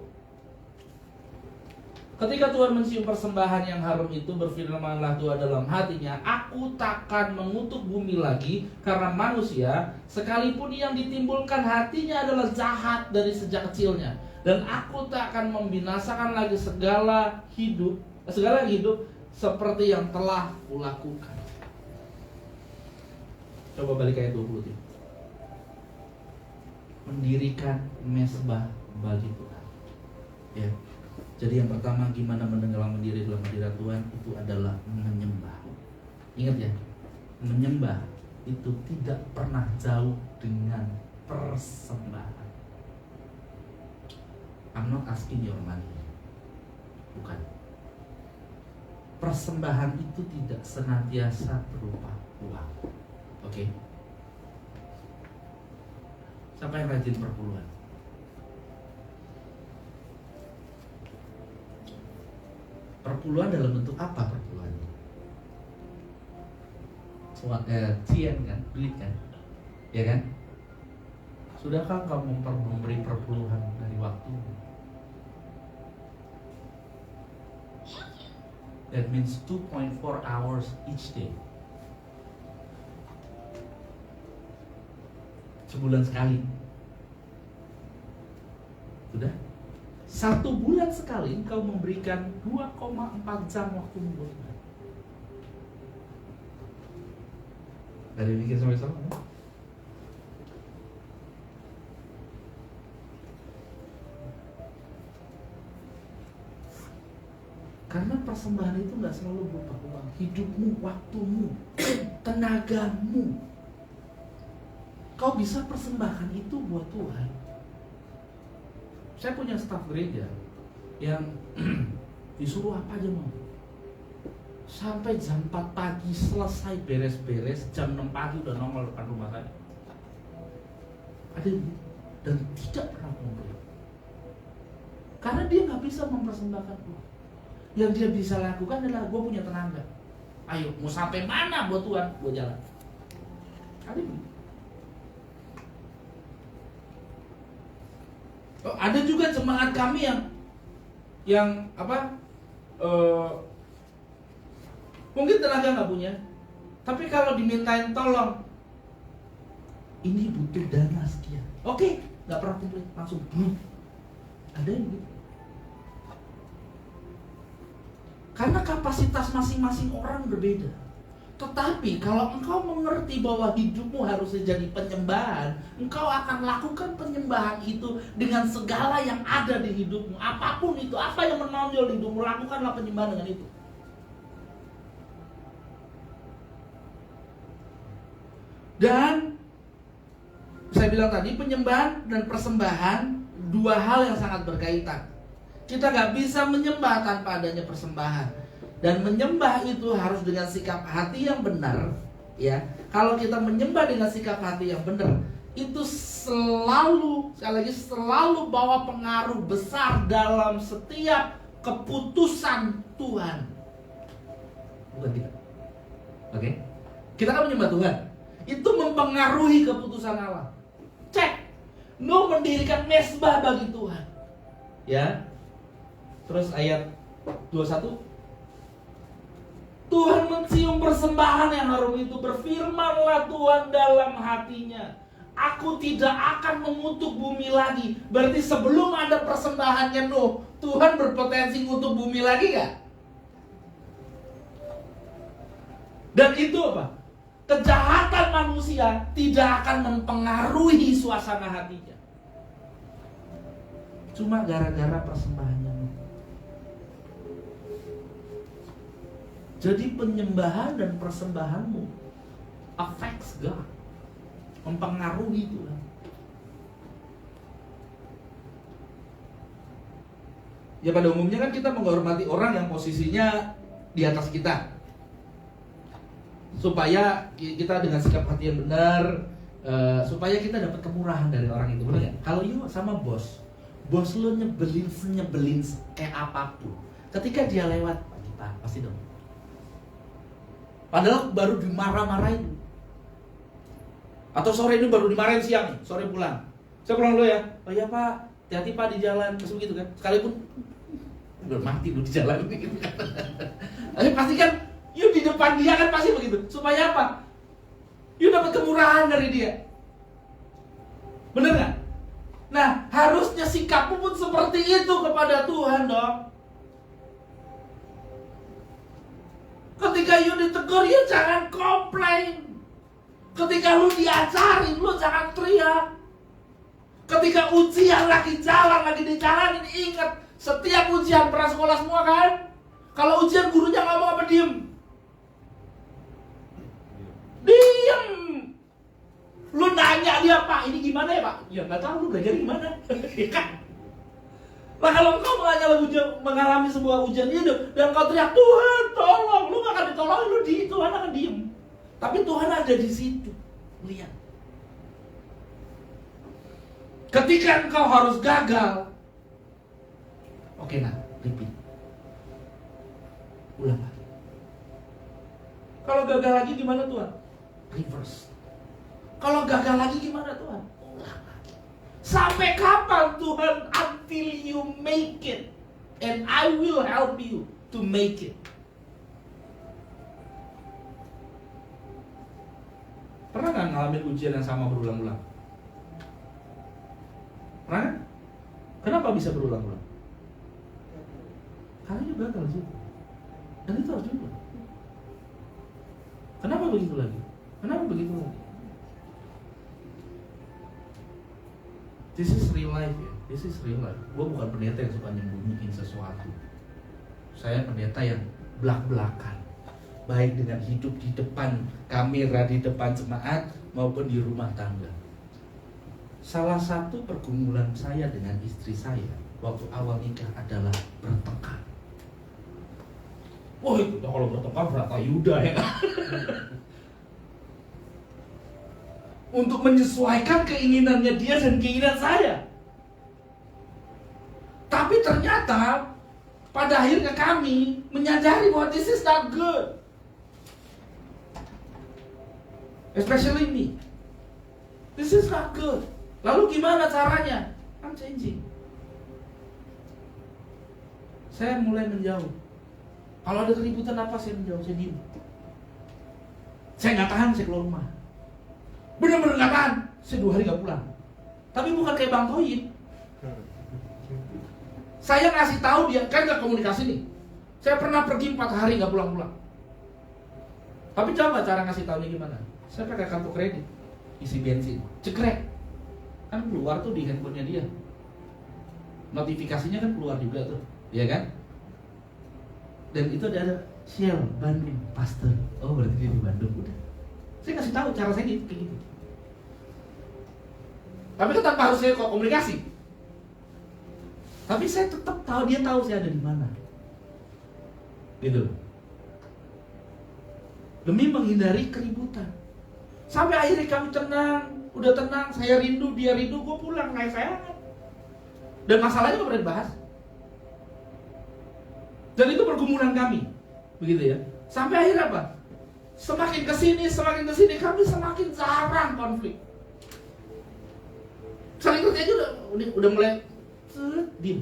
Ketika Tuhan mencium persembahan yang harum itu, berfirmanlah Tuhan dalam hatinya, aku takkan mengutuk bumi lagi karena manusia, sekalipun yang ditimbulkan hatinya adalah jahat dari sejak kecilnya. Dan aku tak akan membinasakan lagi segala hidup seperti yang telah kulakukan. Coba balik ayat 20. Mendirikan mezbah bagi Tuhan. Ya. Jadi yang pertama, gimana menenggelamkan diri dalam hadirat Tuhan, itu adalah menyembah. Ingat ya, menyembah itu tidak pernah jauh dengan persembahan. I'm not asking your money. Bukan. Persembahan itu tidak senantiasa berupa uang. Oke? Siapa yang rajin perpuluhan? Perpuluhan dalam bentuk apa perpuluhannya? Cian kan, duit kan, ya kan? Sudahkah kamu memberi perpuluhan dari waktu? That means 2.4 hours each day. Sebulan sekali. Sudah? 1 bulan sekali engkau memberikan 2,4 jam waktu buat Tuhan. Gak ada yang mikir sama-sama kan? Karena persembahan itu gak selalu berupa uang. Hidupmu, waktumu, tenagamu, kau bisa persembahkan itu buat Tuhan. Saya punya staf gereja yang disuruh apa aja mau. Sampai jam 4 pagi selesai beres-beres, jam 6 pagi udah nongol depan rumah saya. Ada dan tidak pernah memberi. Karena dia nggak bisa mempersembahkan uang. Yang dia bisa lakukan adalah, gue punya tenaga. Ayo, mau sampai mana buat Tuhan? Gue jalan. Ada begitu. Ada juga jemaat kami yang apa? Mungkin tenaga nggak punya, tapi kalau dimintain tolong, ini butuh dana sekian. Oke, nggak pernah kumpul, langsung ada yang gitu. Karena kapasitas masing-masing orang berbeda. Tetapi kalau engkau mengerti bahwa hidupmu harusnya jadi penyembahan, engkau akan lakukan penyembahan itu dengan segala yang ada di hidupmu. Apapun itu, apa yang menonjol di hidupmu, lakukanlah penyembahan dengan itu. Dan saya bilang tadi, penyembahan dan persembahan dua hal yang sangat berkaitan. Kita gak bisa menyembah tanpa adanya persembahan. Dan menyembah itu harus dengan sikap hati yang benar, ya. Kalau kita menyembah dengan sikap hati yang benar, itu selalu, sekali lagi, selalu bawa pengaruh besar dalam setiap keputusan Tuhan. Bukan kita. Oke? Kita kan menyembah Tuhan. Itu mempengaruhi keputusan Allah. Cek. Nuh mendirikan mezbah bagi Tuhan. Ya. Terus ayat 21. Tuhan mencium persembahan yang harum itu, berfirmanlah Tuhan dalam hatinya, aku tidak akan mengutuk bumi lagi. Berarti sebelum ada persembahannya Nuh, Tuhan berpotensi ngutuk bumi lagi gak? Dan itu apa? Kejahatan manusia tidak akan mempengaruhi suasana hatinya. Cuma gara-gara persembahannya Nuh. Jadi penyembahan dan persembahanmu affects God, mempengaruhi Tuhan. Ya pada umumnya kan kita menghormati orang yang posisinya di atas kita, supaya kita dengan sikap hati yang benar, supaya kita dapat kemurahan dari orang itu, benar nggak? Kalau you sama bos lo nyebelin kayak apapun, ketika dia lewat pasti dong. Padahal baru dimarah-marahin, atau sore ini baru dimarahin siang, sore pulang. Saya pulang dulu ya. Oh iya Pak, hati-hati Pak di jalan, terus begitu kan. Sekalipun udah mati lu di jalan gitu kan. Tapi pasti kan you di depan dia kan pasti begitu. Supaya apa? You dapat kemurahan dari dia. Bener gak? Nah, harusnya sikapmu pun seperti itu kepada Tuhan dong. Ketika you ditegur, you jangan komplain. Ketika lu diajarin, lu jangan teriak. Ketika ujian lagi jalan, lagi dijalanin, ingat, setiap ujian pernah sekolah semua kan? Kalau ujian gurunya ngomong apa diem? Diem. Lu nanya dia, Pak, ini gimana ya Pak? Ya nggak tahu, lu belajar gimana? Ya kan? Nah kalau engkau mengalami sebuah ujian itu dan kau teriak, Tuhan tolong, lu gak akan ditolong, Tuhan akan diem. Tapi Tuhan ada di situ, lihat. Ketika engkau harus gagal, oke nah, repeat. Ulang lagi. Kalau gagal lagi gimana Tuhan? Reverse. Kalau gagal lagi gimana Tuhan? Ulang lagi. Sampai kapan Tuhan? Until you make it. And I will help you to make it. Pernah gak ngalamin ujian yang sama berulang-ulang? Pernah kan? Kenapa bisa berulang-ulang? Karena dia gagal sih. Dan itu harus juga. Kenapa begitu lagi? Kenapa begitu lagi? This is real life ya. This is real life. Gue bukan pendeta yang suka nyembunyiin sesuatu. Saya pendeta yang belak-belakan. Baik dengan hidup di depan kamera, di depan jemaat, maupun di rumah tangga. Salah satu pergumulan saya dengan istri saya waktu awal nikah adalah bertengkar. Wah itu kalau bertengkar berata Yuda ya. Untuk menyesuaikan keinginannya dia dan keinginan saya. Tapi ternyata pada akhirnya kami menyadari bahwa this is not good. Especially me. This is not good. Lalu gimana caranya? I'm changing. Saya mulai menjauh. Kalau ada keributan apa saya menjauh, saya diem. Saya nggak tahan, saya keluar rumah. Bener-bener nggak tahan, saya 2 hari nggak pulang. Tapi bukan kayak Bang Toyin. Saya ngasih tahu dia, kan nggak komunikasi nih. Saya pernah pergi 4 hari nggak pulang-pulang. Tapi coba cara ngasih tahunya gimana? Saya pakai kartu kredit, isi bensin, cekrek. Kan keluar tuh di handphonenya dia. Notifikasinya kan keluar juga tuh, ya kan? Dan itu ada Shell Bandung, Pasteur. Oh berarti dia di Bandung, udah. Saya kasih tahu cara saya kayak gitu. Tapi itu tanpa harus saya komunikasi. Tapi saya tetap tahu, dia tahu saya ada di mana. Gitu. Demi menghindari keributan. Sampai akhirnya kami tenang, udah tenang, saya rindu, dia rindu, gue pulang naik saya. Dan masalahnya gak pernah dibahas. Dan itu pergumulan kami, begitu ya. Sampai akhirnya apa? Semakin kesini kami semakin jarang konflik. Saling kerja aja udah mulai diem.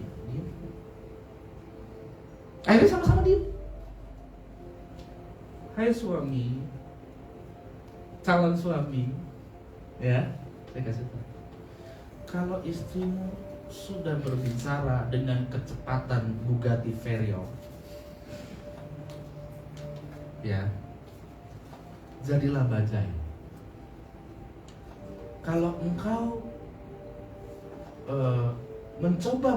Akhirnya sama-sama diem. Hai suami, calon suami, ya, saya kasih tahu. Kalau istrimu sudah berbicara dengan kecepatan Bugatti Veyron, ya, jadilah bajai. Kalau engkau mencoba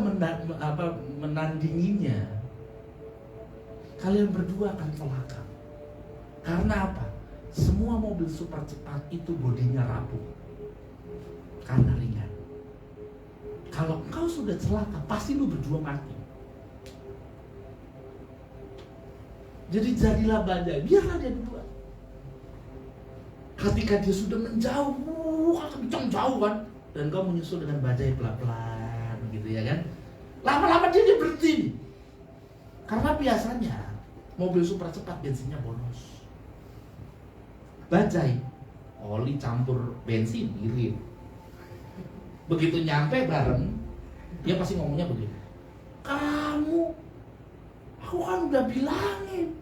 menandinginya, kalian berdua akan celaka. Karena apa? Semua mobil super cepat itu bodinya rapuh karena ringan. Kalau kau sudah celaka, pasti lu berjuang mati. Jadi jadilah bajai, biarlah dia duluan. Ketika dia sudah menjauh, kencang jauh kan, dan kau menyusul dengan bajai pelan-pelan, gitu ya kan? Lama-lama dia berhenti. Karena biasanya mobil super cepat bensinnya boros. Bajai, oli campur bensin, irit. Begitu nyampe bareng, dia pasti ngomongnya begini. Kamu, aku kan udah bilangin,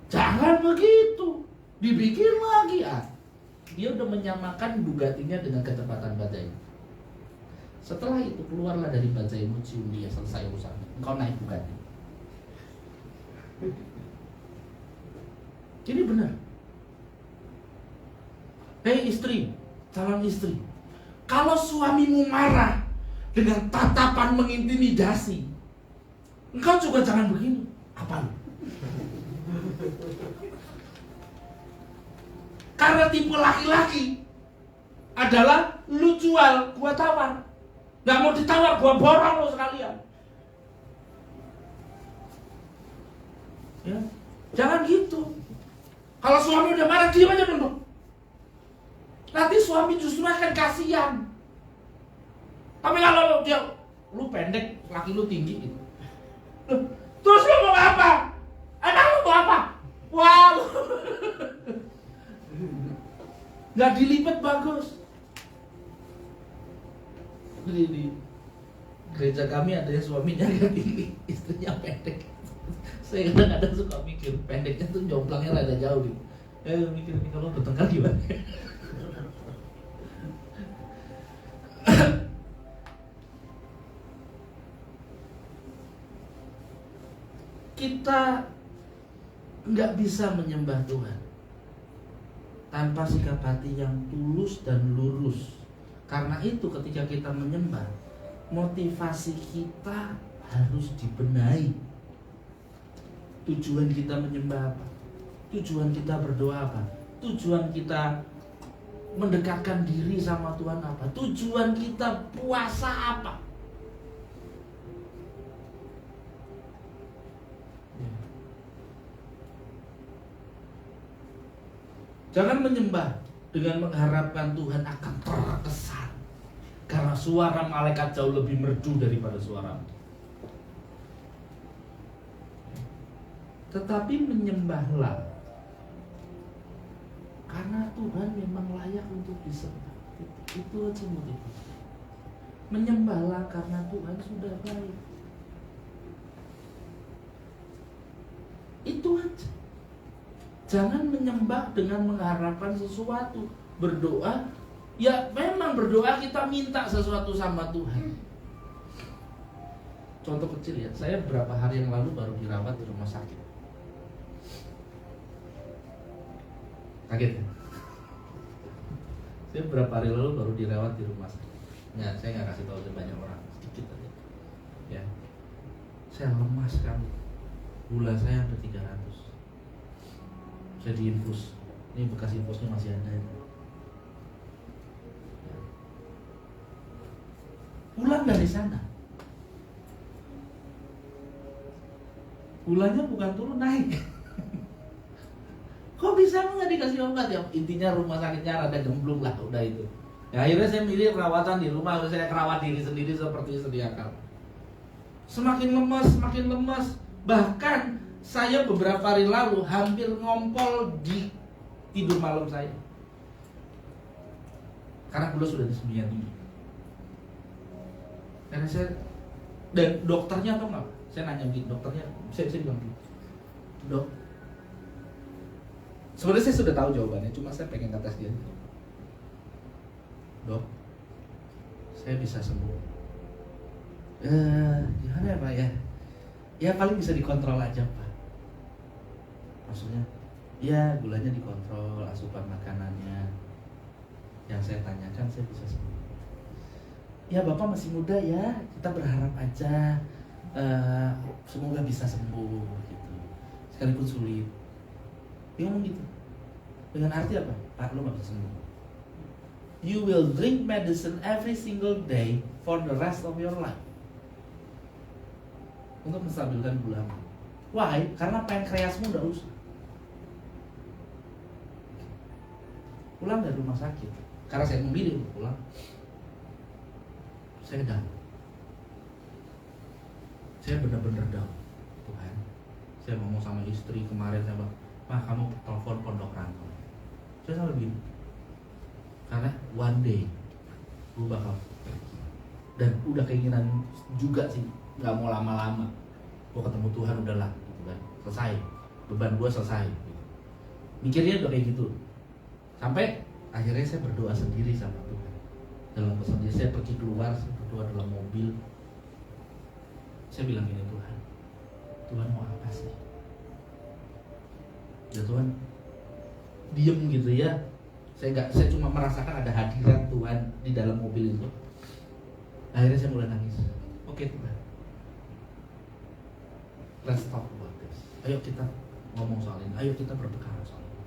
jangan begitu, dibikin lagi. Dia udah menyamakan Bugatti-nya dengan kecepatan bajai. Setelah itu keluarlah dari bajai, cium dia, selesai urusan. Engkau naik Bugatti. Jadi benar. Hei istri, calon istri, kalau suamimu marah dengan tatapan mengintimidasi, engkau juga jangan begini. Apa lu? Karena tipe laki-laki adalah lu jual, gua tawar. Gak mau ditawar, gua borong lu sekalian. Ya, jangan gitu. Kalau suami udah marah, diam aja dulu. Nanti suami justru akan kasihan. Tapi kalau lu pendek, laki lu tinggi gitu. Terus lu mau apa? Emang lu mau apa? Wah, lu nggak dilipet bagus. Di gereja kami ada yang suaminya agak tinggi, istrinya pendek. Saya kadang-kadang suka mikir, pendeknya tuh jomplangnya rada jauh gitu. Mikir nih kalau bertengkar gimana? Kita nggak bisa menyembah Tuhan tanpa sikap hati yang tulus dan lurus. Karena itu ketika kita menyembah, motivasi kita harus dibenahi. Tujuan kita menyembah apa? Tujuan kita berdoa apa? Tujuan kita mendekatkan diri sama Tuhan apa? Tujuan kita puasa apa? Jangan menyembah dengan mengharapkan Tuhan akan terkesan, karena suara malaikat jauh lebih merdu daripada suaramu. Tetapi menyembahlah karena Tuhan memang layak untuk disembah. Itu aja motivasi. Menyembahlah karena Tuhan sudah baik. Itu aja. Jangan menyembah dengan mengharapkan sesuatu. Berdoa, ya memang berdoa kita minta sesuatu sama Tuhan. Contoh kecil ya, saya beberapa hari yang lalu baru dirawat di rumah sakit. Kaget ya? Saya beberapa hari lalu baru dirawat di rumah sakit. Ya, saya nggak kasih tahu banyak orang, sedikit aja. Ya, saya lemas sekali. Gula saya hampir 300. Saya diinfus. Ini bekas infusnya masih ada. Ya. Pulang dari sana, gulanya bukan turun, naik. Kok bisa nggak dikasih obat ya? Intinya rumah sakitnya rada gemblung lah, udah itu. Ya, akhirnya saya milih perawatan di rumah. Saya kerawat diri sendiri seperti sedia kala. Semakin lemas. Bahkan saya beberapa hari lalu hampir ngompol di tidur malam saya, karena gula sudah di 9 tinggi. Karena saya, dan dokternya tahu nggak? Saya nanya gitu, dokternya, saya bilang gitu, dok, sebenarnya saya sudah tahu jawabannya, cuma saya pengen ngetes dia. Dok, saya bisa sembuh. Gimana ya Pak ya? Ya paling bisa dikontrol aja Pak. Maksudnya, ya gulanya dikontrol, asupan makanannya. Yang saya tanyakan saya bisa sembuh. Ya Bapak masih muda ya, kita berharap aja semoga bisa sembuh gitu. Sekalipun sulit. Dia ngomong gitu. Dengan arti apa? Pak, lu gak bisa sembuh. You will drink medicine every single day for the rest of your life. Untuk menstabilkan gula. Why? Karena pankreasmu udah rusak. Pulang dari rumah sakit, karena saya memilih untuk pulang, saya down. Saya benar-benar down. Tuhan, saya ngomong sama istri kemarin, saya bilang, "Ma, kamu telepon Pondok Rantau." Saya selalu begini, karena one day gue bakal pergi. Dan udah keinginan juga sih, nggak mau lama-lama. Gue ketemu Tuhan udahlah, gitu kan, selesai, beban gue selesai. Mikirnya udah kayak gitu. Sampai akhirnya saya berdoa sendiri sama Tuhan. Dalam kesendirian saya pergi keluar, saya berdoa dalam mobil. Saya bilang gini, Tuhan mau apa sih? Ya Tuhan, diem gitu ya. Saya cuma merasakan ada hadirat Tuhan di dalam mobil itu. Akhirnya saya mulai nangis. Oke Tuhan, let's talk about this. Ayo kita ngomong soal ini. Ayo kita berbicara soal ini.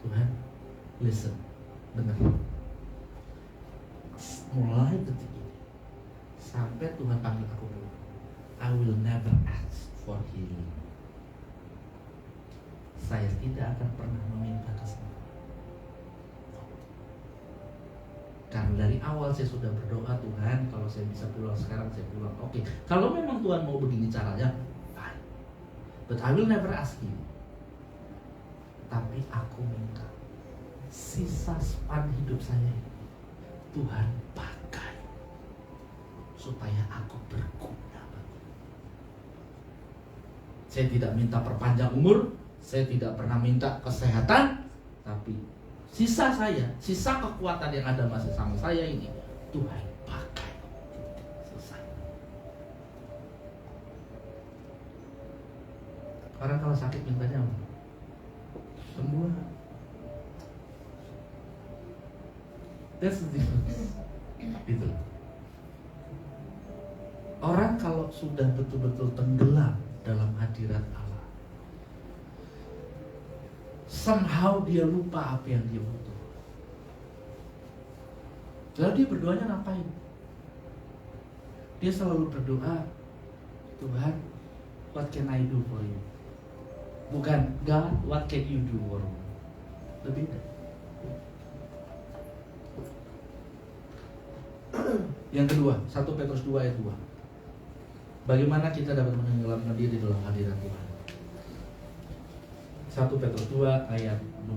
Tuhan, listen, dengar. Mulai detik ini sampai Tuhan panggil aku dulu, I will never ask for healing. Saya tidak akan pernah meminta kesembuhan. Karena dari awal saya sudah berdoa, Tuhan, kalau saya bisa pulang sekarang, saya pulang. Oke, kalau memang Tuhan mau begini caranya, fine. But I will never ask you. Tapi aku minta sisa span hidup saya ini, Tuhan pakai supaya aku berguna. Saya tidak minta perpanjang umur, saya tidak pernah minta kesehatan, tapi sisa saya, sisa kekuatan yang ada masih sama saya ini, Tuhan pakai. Selesai. Orang kalau sakit mintanya apa? Sembuh. That's the difference. Gitu. Orang kalau sudah betul-betul tenggelam dalam hadirat Allah, somehow dia lupa apa yang dia butuh. Lalu dia berdoanya ngapain? Dia selalu berdoa, Tuhan, what can I do for you? Bukan, God, what can you do for me? Lebih dari. Yang kedua, 1 Petrus 2 ayat 2. Bagaimana kita dapat menenggelamkan diri dalam hadirat Tuhan? 1 Petrus 2 ayat 2.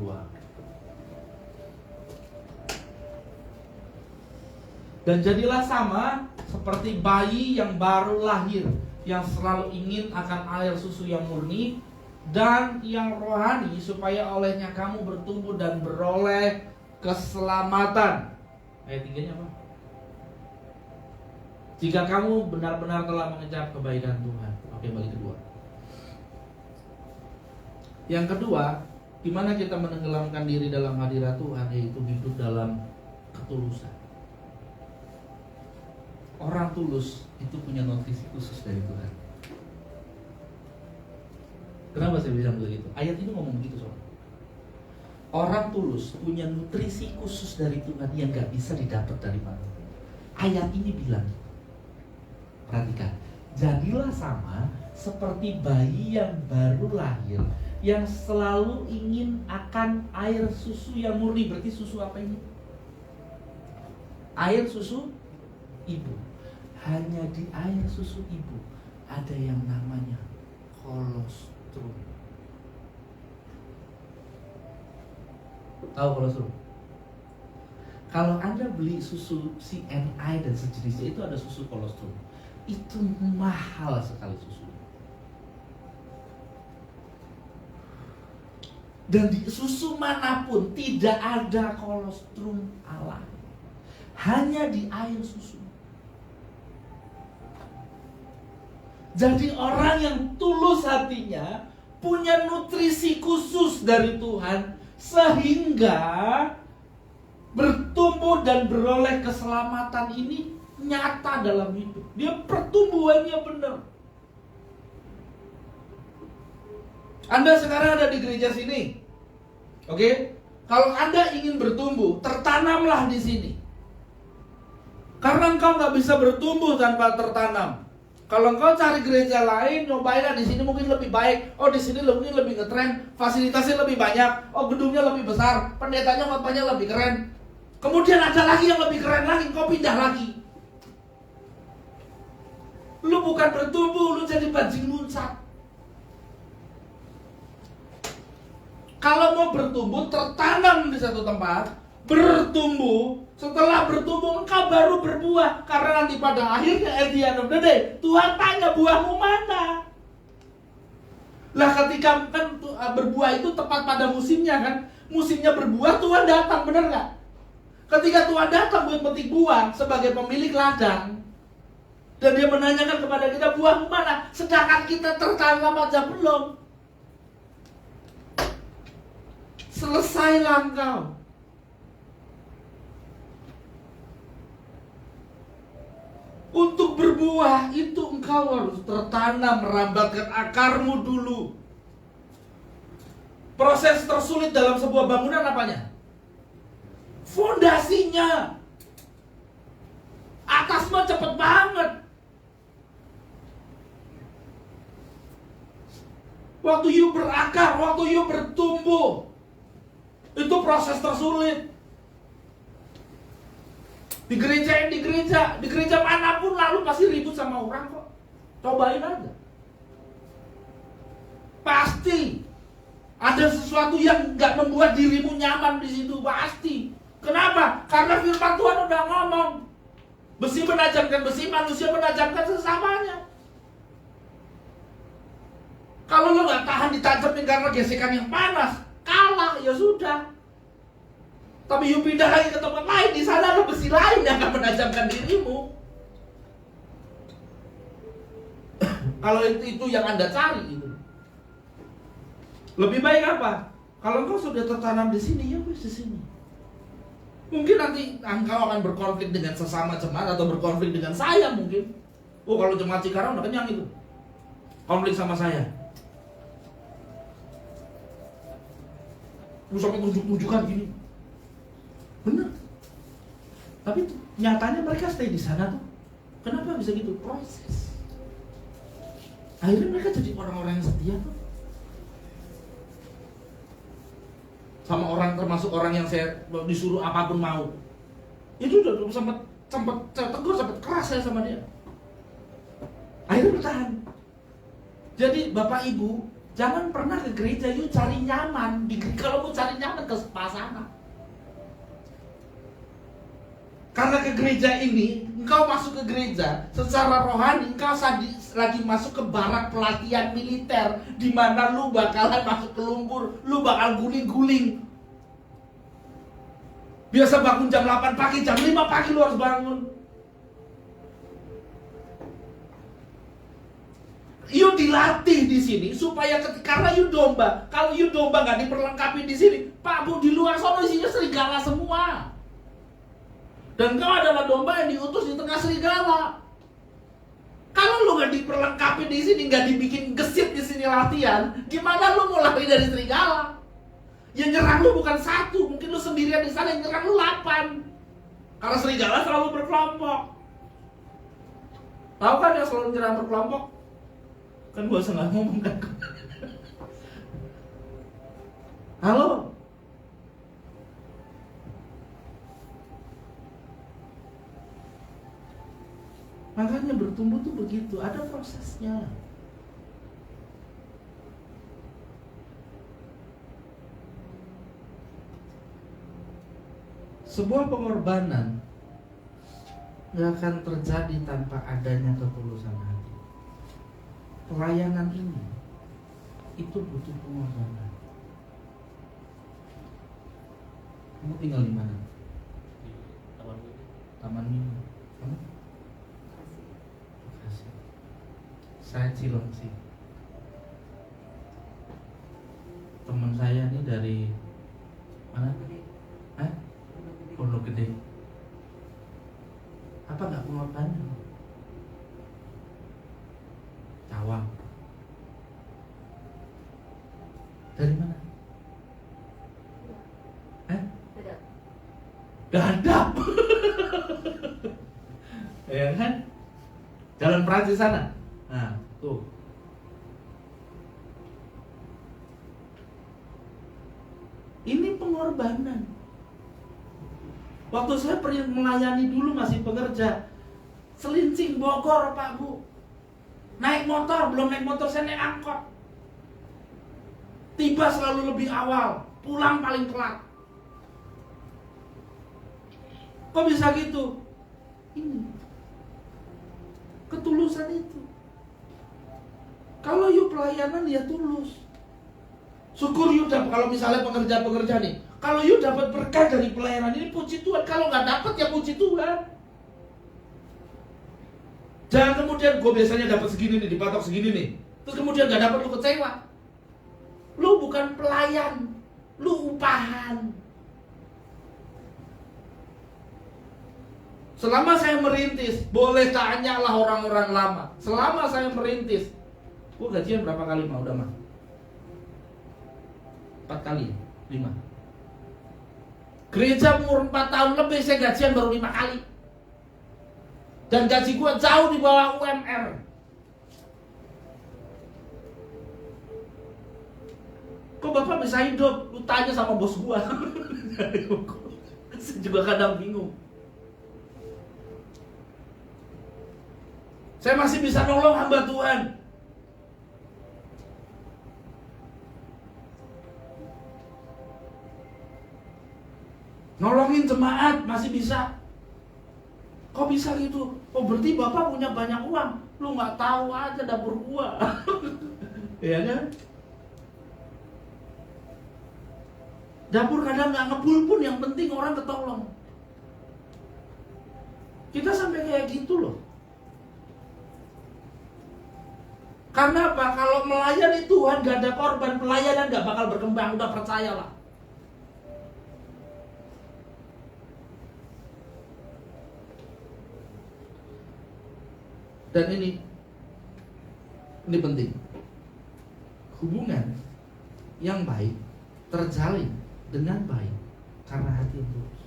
Dan jadilah sama seperti bayi yang baru lahir, yang selalu ingin akan air susu yang murni dan yang rohani, supaya olehnya kamu bertumbuh dan beroleh keselamatan. Ayat 3-nya apa? Jika kamu benar-benar telah mengejar kebaikan Tuhan. Oke, bagi kedua. Yang kedua, gimana kita menenggelamkan diri dalam hadirat Tuhan, yaitu hidup dalam ketulusan. Orang tulus itu punya nutrisi khusus dari Tuhan. Kenapa saya bilang begitu? Ayat ini ngomong begitu soalnya. Orang tulus punya nutrisi khusus dari Tuhan yang gak bisa didapat dari mana. Ayat ini bilang, perhatikan, jadilah sama seperti bayi yang baru lahir, yang selalu ingin akan air susu yang murni. Berarti susu apa ini? Air susu ibu. Hanya di air susu ibu ada yang namanya kolostrum. Tahu kolostrum? Kalau Anda beli susu CNI dan sejenisnya, itu ada susu kolostrum. Itu mahal sekali susunya. Dan di susu manapun tidak ada kolostrum alami. Hanya di air susu. Jadi orang yang tulus hatinya punya nutrisi khusus dari Tuhan, sehingga bertumbuh dan beroleh keselamatan ini nyata dalam hidup. Dia pertumbuhannya benar. Anda sekarang ada di gereja sini, oke? Kalau Anda ingin bertumbuh, tertanamlah di sini. Karena engkau nggak bisa bertumbuh tanpa tertanam. Kalau engkau cari gereja lain, nyobainlah di sini mungkin lebih baik. Oh, di sini mungkin lebih ngetren, fasilitasnya lebih banyak. Oh, gedungnya lebih besar, pendetanya khotbahnya lebih keren. Kemudian ada lagi yang lebih keren lagi, engkau pindah lagi. Lu bukan bertumbuh, lu jadi bajing muncak. Kalau mau bertumbuh, tertanam di satu tempat, bertumbuh. Setelah bertumbuh, engkau baru berbuah. Karena nanti pada akhirnya, at the end of the day, Tuhan tanya, buahmu mana? Lah ketika kan berbuah itu tepat pada musimnya kan. Musimnya berbuah, Tuhan datang, benar nggak? Ketika Tuhan datang buat metik buah sebagai pemilik ladang, dan dia menanyakan kepada kita, buahmu mana? Sedangkan kita tertanam aja belum. Selesailah engkau. Untuk berbuah itu engkau harus tertanam, merambatkan akarmu dulu. Proses tersulit dalam sebuah bangunan apanya? Fondasinya. Atas mah cepet banget. Waktu you berakar, waktu you bertumbuh, itu proses tersulit. Di gereja manapun lalu pasti ribut sama orang kok. Cobain aja. Pasti ada sesuatu yang nggak membuat dirimu nyaman di situ, pasti. Kenapa? Karena firman Tuhan udah ngomong. Besi menajamkan besi, manusia menajamkan sesamanya. Kalau lo nggak tahan ditajamin karena gesekan yang panas, kalah ya sudah. Tapi you pindah lagi ke tempat lain, di sana ada besi lain yang akan menajamkan dirimu. Kalau itu yang Anda cari itu. Lebih baik apa? Kalau engkau sudah tertanam di sini, ya wis di sini. Mungkin nanti engkau akan berkonflik dengan sesama jemaat atau berkonflik dengan saya mungkin. Oh, kalau jemaat Cikarang udah kenyang itu. Konflik sama saya. Sampai tunjuk-tunjukkan gini. Benar. Tapi nyatanya mereka stay di sana tuh. Kenapa bisa gitu? Proses. Akhirnya mereka jadi orang-orang yang setia tuh. Sama orang, termasuk orang yang saya disuruh apapun mau. Itu udah sempat tegur, sempat keras saya sama dia. Akhirnya bertahan. Jadi Bapak Ibu, jangan pernah ke gereja yuk cari nyaman. Kalau mau cari nyaman ke sana. Karena ke gereja ini, engkau masuk ke gereja secara rohani, engkau lagi masuk ke barak pelatihan militer, di mana lu bakalan masuk ke lumpur, lu bakal guling-guling. Biasa bangun jam 8 pagi, jam 5 pagi lu harus bangun. You dilatih di sini supaya karena you domba. Kalau you domba nggak diperlengkapi di sini, Pak Bu, di luar sana isinya serigala semua. Dan kau adalah domba yang diutus di tengah serigala. Kalau lu nggak diperlengkapi di sini, nggak dibikin gesit di sini latihan, gimana lu mau lari dari serigala? Yang nyerang lu bukan satu, mungkin lu sendirian di sana, yang nyerang lu 8. Karena serigala selalu berkelompok. Tahu kan yang selalu nyerang berkelompok? Kan gua nggak ngomong kan. Halo? Makanya bertumbuh tuh begitu, ada prosesnya. Sebuah pengorbanan gak akan terjadi tanpa adanya ketulusan hati. Pelayanan ini itu butuh pengorbanan. Kamu tinggal di mana? Di Taman Mini. Taman Mini. Kamu? Bekasi. Saya Cilengsi. Teman saya nih dari mana? Pondok Gede. Apa nggak pengorbanan? Cawang. Dari mana? Dadap. Ya kan? Jalan Prancis sana. Nah, tuh. Ini pengorbanan. Waktu saya melayani dulu masih pekerja, Selincing Bogor Pak Bu, naik motor, belum naik motor saya naik angkot. Tiba selalu lebih awal, pulang paling telat. Kok bisa gitu? Ini ketulusan itu. Kalau you pelayanan ya tulus. Syukur you dapat, kalau misalnya pekerja-pekerja nih, kalau you dapat berkah dari pelayanan ini, puji Tuhan. Kalau nggak dapat ya puji Tuhan. Jangan kemudian gue biasanya dapat segini nih, dipatok segini nih, terus kemudian nggak dapat, lu kecewa. Lu bukan pelayan, lu upahan. Selama saya merintis, boleh tanyalah orang-orang lama. Selama saya merintis, gue gajian berapa kali mah? Udah mah 4 kali, 5. Gereja umur 4 tahun lebih, saya gajian baru 5 kali. Dan gaji gue jauh di bawah UMR. Kok Bapak bisa hidup? Lu tanya sama bos gue. Saya juga kadang bingung. Saya masih bisa nolong hamba Tuhan. Nolongin jemaat masih bisa. Kok bisa gitu? Oh berarti Bapak punya banyak uang. Lu gak tahu aja dapur gua. Iya kan? Dapur kadang gak ngebul pun, yang penting orang ketolong. Kita sampai kayak gitu loh. Karena apa? Kalau melayani Tuhan gak ada korban, pelayanan gak bakal berkembang. Udah percayalah. Dan ini penting. Hubungan yang baik terjalin dengan baik karena hati yang tulus.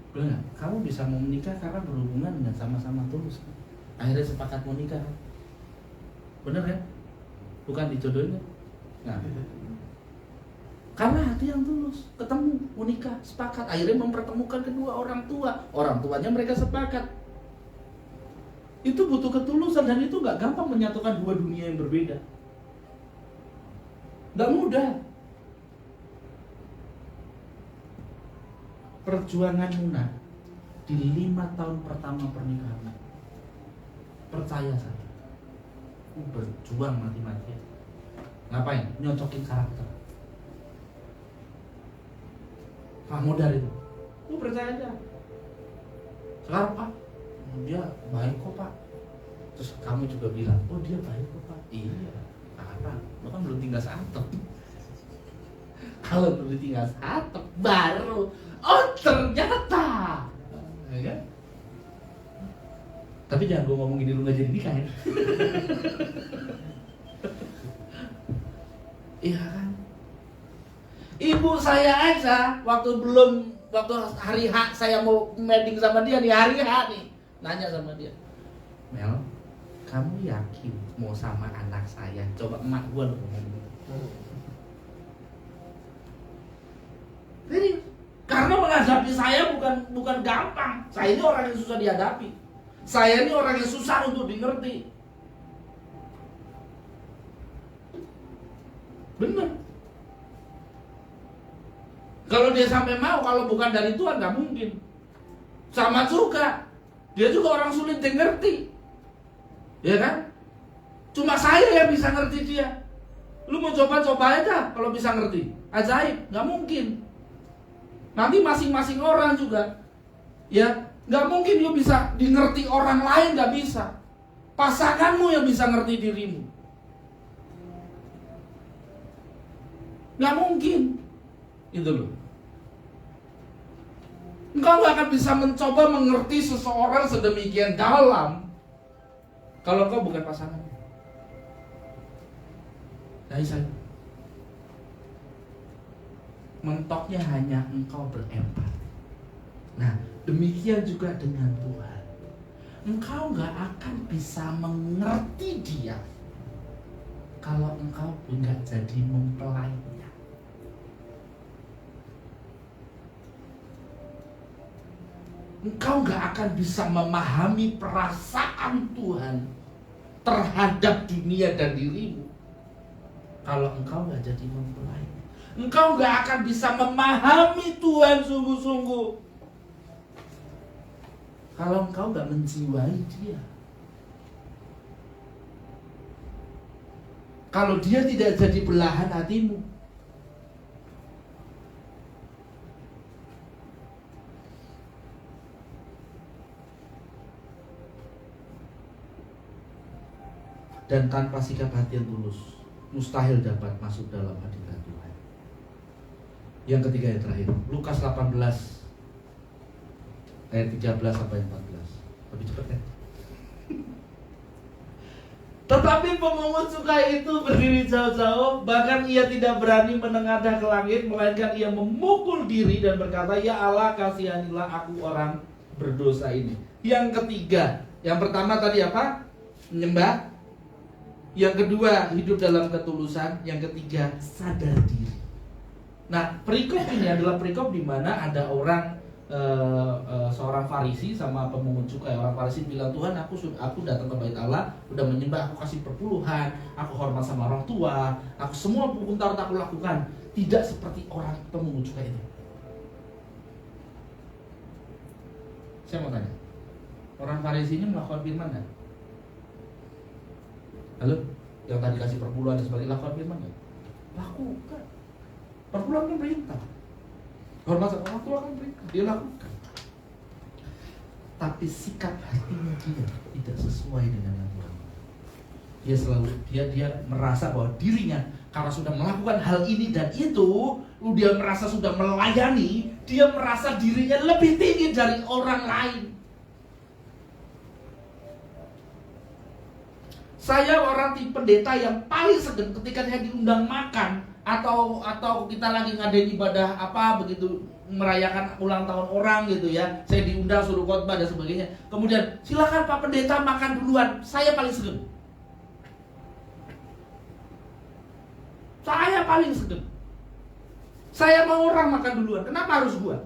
Benar, kamu bisa mau menikah karena berhubungan dengan sama-sama tulus. Akhirnya sepakat mau nikah. Bener kan? Bukan dijodohin kan? Nah, karena hati yang tulus, ketemu, mau nikah, sepakat. Akhirnya mempertemukan kedua orang tua. Orang tuanya mereka sepakat. Itu butuh ketulusan, dan itu gak gampang menyatukan dua dunia yang berbeda. Gak mudah. Perjuangan Muna di 5 tahun pertama pernikahan, percaya saya, berjuang mati-matian. Ngapain? Nyocokin karakter. Pak modal itu, lu percaya aja. Sekarang Pak, dia baik kok Pak. Terus kamu juga bilang, oh dia baik kok Pak. Iya, karena lo kan belum tinggal satep. Kalau belum tinggal satep, baru oh ternyata, ya kan? Tapi jangan gue ngomong gini lu gak jadi nikah ya. Iya kan? Ibu saya aja waktu hari H saya mau meeting sama dia nih, hari H nih, nanya sama dia, Mel, kamu yakin mau sama anak saya? Coba emak gue loh ngomong gitu. Jadi karena menghadapi saya bukan gampang. Saya ini orang yang susah dihadapi. Saya ini orang yang susah untuk dimengerti. Bener. Kalau dia sampai mau, kalau bukan dari Tuhan gak mungkin. Sama juga, dia juga orang sulit dimengerti. Ya kan? Cuma saya yang bisa ngerti dia. Lu mau coba-coba aja kalau bisa ngerti. Ajaib, gak mungkin. Nanti masing-masing orang juga, ya nggak mungkin lu bisa dimengerti orang lain, nggak bisa. Pasanganmu yang bisa ngerti dirimu, nggak mungkin. Itu loh. Engkau nggak akan bisa mencoba mengerti seseorang sedemikian dalam kalau engkau bukan pasangan. Nah, saya Mentoknya hanya engkau berempati. Nah, demikian juga dengan Tuhan. Engkau gak akan bisa mengerti Dia kalau engkau nggak jadi mempelainya. Engkau gak akan bisa memahami perasaan Tuhan terhadap dunia dan dirimu kalau engkau gak jadi mempelainya. Engkau gak akan bisa memahami Tuhan sungguh-sungguh kalau engkau gak menjiwai Dia. Kalau Dia tidak jadi belahan hatimu. Dan tanpa sikap hati yang tulus, mustahil dapat masuk dalam hadirat Tuhan. Yang ketiga, yang terakhir, Lukas 18 ayat 13 sampai 14. Lebih cepat kan? Tetapi pemungut cukai itu berdiri jauh-jauh, bahkan ia tidak berani menengadah ke langit, melainkan ia memukul diri dan berkata, "Ya Allah, kasihanilah aku orang berdosa ini." Yang ketiga, yang pertama tadi apa? Menyembah. Yang kedua, hidup dalam ketulusan. Yang ketiga, sadar diri. Nah, perikop ini adalah perikop di mana ada orang seorang Farisi sama pemungut cukai. Orang Farisi bilang, "Tuhan, aku datang ke bait Allah, udah menyembah, aku kasih perpuluhan, aku hormat sama orang tua, aku semua hukum Taurat aku lakukan." Tidak seperti orang pemungut cukai itu. Saya mau tanya, orang Farisi ini melakukan firman kan? Halo? Yang tadi kasih perpuluhan dan sebagainya, lakukan firman kan? Lakukan. Perpuluhan kan perintah. Hormat sama orang tua kan perintah, dia lakukan. Tapi sikap hatinya dia tidak sesuai dengan aturan. Dia selalu dia merasa bahwa dirinya karena sudah melakukan hal ini dan itu, dia merasa sudah melayani, dia merasa dirinya lebih tinggi dari orang lain. Saya orang tipe pendeta yang paling segan ketika saya diundang makan atau kita lagi ngadain ibadah apa begitu, merayakan ulang tahun orang gitu ya. Saya diundang suruh khotbah dan sebagainya. Kemudian silakan Pak Pendeta makan duluan. Saya paling segan. Saya paling segan. Saya mau orang makan duluan. Kenapa harus gua?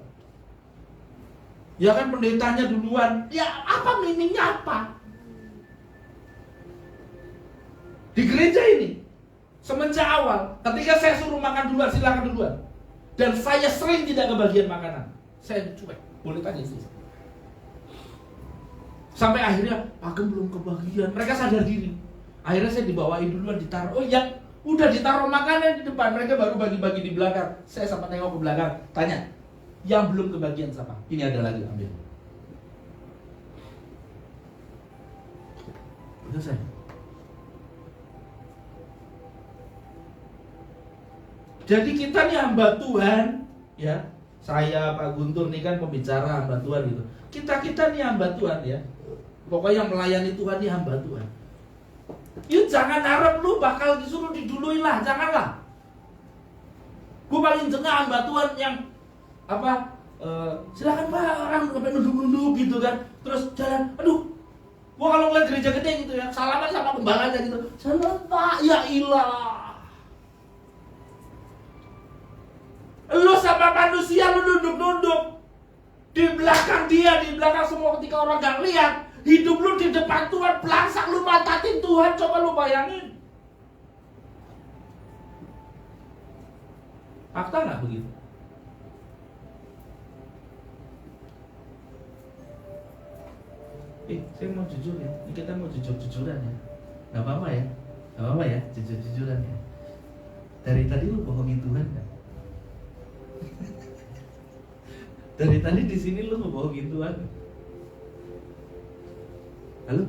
Ya kan pendetanya duluan. Ya apa minimnya apa? Di gereja ini semenjak awal, ketika saya suruh makan duluan, silakan duluan. Dan saya sering tidak kebagian makanan. Saya cuek, boleh tanya sih. Sampai akhirnya, Ageng belum kebagian. Mereka sadar diri. Akhirnya saya dibawain duluan, ditaruh. Oh yang udah ditaruh makanan di depan, mereka baru bagi-bagi di belakang. Saya sampai nengok ke belakang, tanya, yang belum kebagian siapa? Ini ada lagi, ambil. Itu saya. Jadi kita nih hamba Tuhan, ya. Saya Pak Guntur nih kan pembicara hamba Tuhan gitu. Kita nih hamba Tuhan ya. Pokoknya yang melayani Tuhan nih hamba Tuhan. You jangan harap lu bakal disuruh diduluin lah, janganlah. Gue paling jengah hamba Tuhan yang apa? Silakan Pak, orang sampai nunduk-nunduk gitu kan. Terus jalan, aduh. Gua kalau ngeliat gereja gede gitu ya, salaman sama gembalanya gitu. Salam Pak, ya ilah. Lu sama manusia lu nunduk-nunduk di belakang dia, di belakang semua ketika orang gak lihat. Hidup lu di depan Tuhan, belangsak lu matatin Tuhan, coba lu bayangin. Fakta gak begitu? Saya mau jujur ya, ini kita mau jujur-jujuran ya. Gak apa-apa ya, gak apa-apa ya, jujur-jujuran ya. Dari tadi lu bohongin Tuhan gak? Dari tadi di sini lu ngebohongin Tuhan. Halo?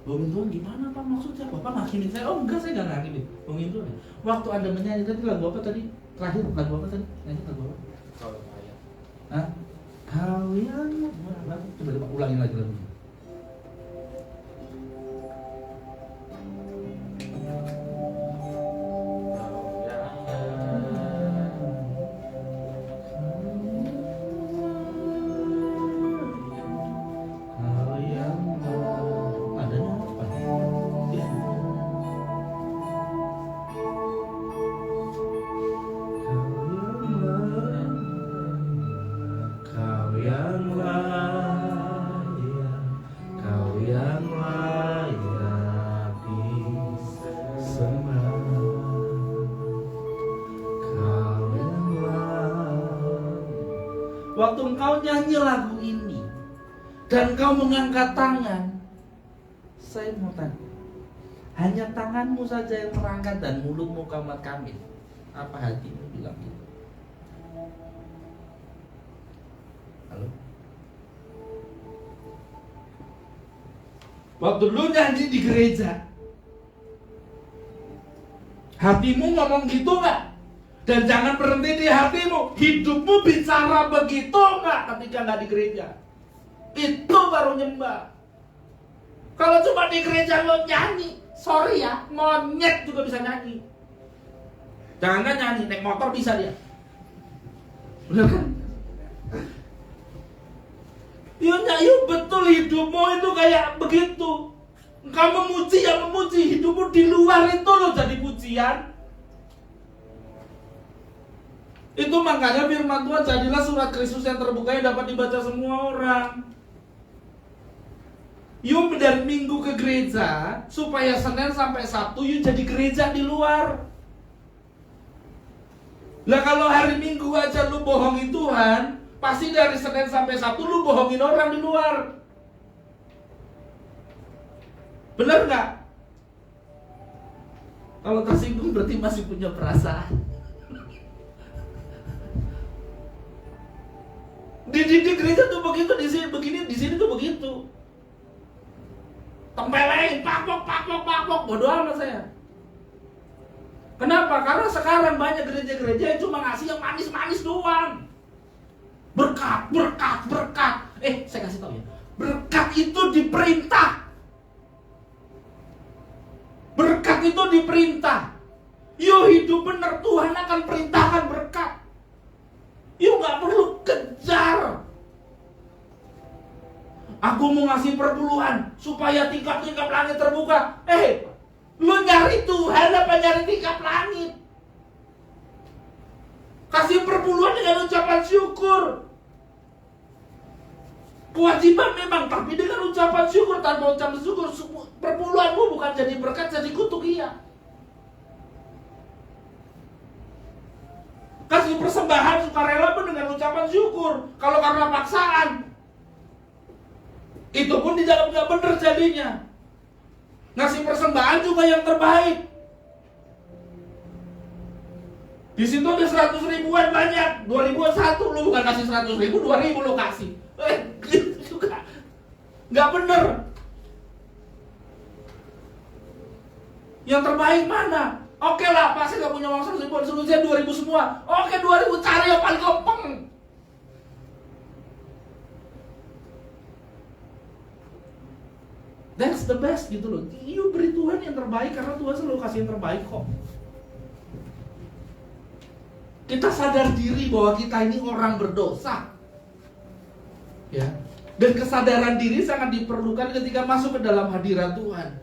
Bohongin Tuhan gimana Pak maksudnya? Bapak ngakimin saya? Oh enggak, saya enggak ngakimin. Bohongin Tuhan. Waktu Anda menyanyi tadi lagu apa tadi? Terakhir lagu apa tadi? Nyanyi lagu apa? Kalau saya Hah? Kau yang mana? Coba ulangin lagi lagunya. Waktu engkau nyanyi lagu ini dan engkau mengangkat tangan, saya mau tanya, hanya tanganmu saja yang terangkat dan mulutmu kamat kamit, apa hatimu bilang gitu? Halo? Waktu lu nyanyi di gereja, hatimu ngomong gitu nggak? Dan jangan berhenti di hatimu, hidupmu bicara begitu nggak ketika nggak di gereja? Itu baru nyembah. Kalau cuma di gereja lo nyanyi, sorry ya, monyet juga bisa nyanyi. Jangan nyanyi, naik motor bisa dia. Bener kan? Yuk betul, hidupmu itu kayak begitu. Engkau memuji ya memuji, hidupmu di luar itu lo jadi pujian. Itu makanya firman Tuhan, jadilah surat Kristus yang terbuka yang dapat dibaca semua orang. Yuk dari Minggu ke gereja, supaya Senin sampai Sabtu yuk jadi gereja di luar. Lah kalau hari Minggu aja lu bohongin Tuhan, pasti dari Senin sampai Sabtu lu bohongin orang di luar. Bener nggak? Kalau tersinggung berarti masih punya perasaan. Di gereja tuh begitu, di sini begini, di sini tuh begitu. Tempeleng, pakpok, bodoh amat saya. Kenapa? Karena sekarang banyak gereja-gereja yang cuma ngasih yang manis-manis doang. Berkat. Saya kasih tahu ya. Berkat itu diperintah. Berkat itu diperintah. Yuk hidup benar, Tuhan akan perintahkan berkat. Yuk gak perlu kejar. Aku mau ngasih perpuluhan supaya tingkap-tingkap langit terbuka. Lu nyari Tuhan apa nyari tingkap langit? Kasih perpuluhan dengan ucapan syukur. Kewajiban memang, tapi dengan ucapan syukur. Tanpa ucapan syukur, perpuluhanmu bukan jadi berkat, jadi kutuk iya. Kasih persembahan sukarela pun dengan ucapan syukur. Kalau karena paksaan, itu pun di dalam gak benar jadinya. Ngasih persembahan juga yang terbaik. Di situ ada 100 ribuan banyak, 2001 lu bukan kasih 100 ribu, 2000 lu kasih. Gitu juga nggak bener. Yang terbaik mana? Oke lah, pasti nggak punya uang 100 ribu, suruh saya 2000 semua. Oke 2000, cari yang paling gampang. That's the best gitu loh. You beri Tuhan yang terbaik karena Tuhan selalu kasih yang terbaik kok. Kita sadar diri bahwa kita ini orang berdosa. Ya. Dan kesadaran diri sangat diperlukan ketika masuk ke dalam hadirat Tuhan.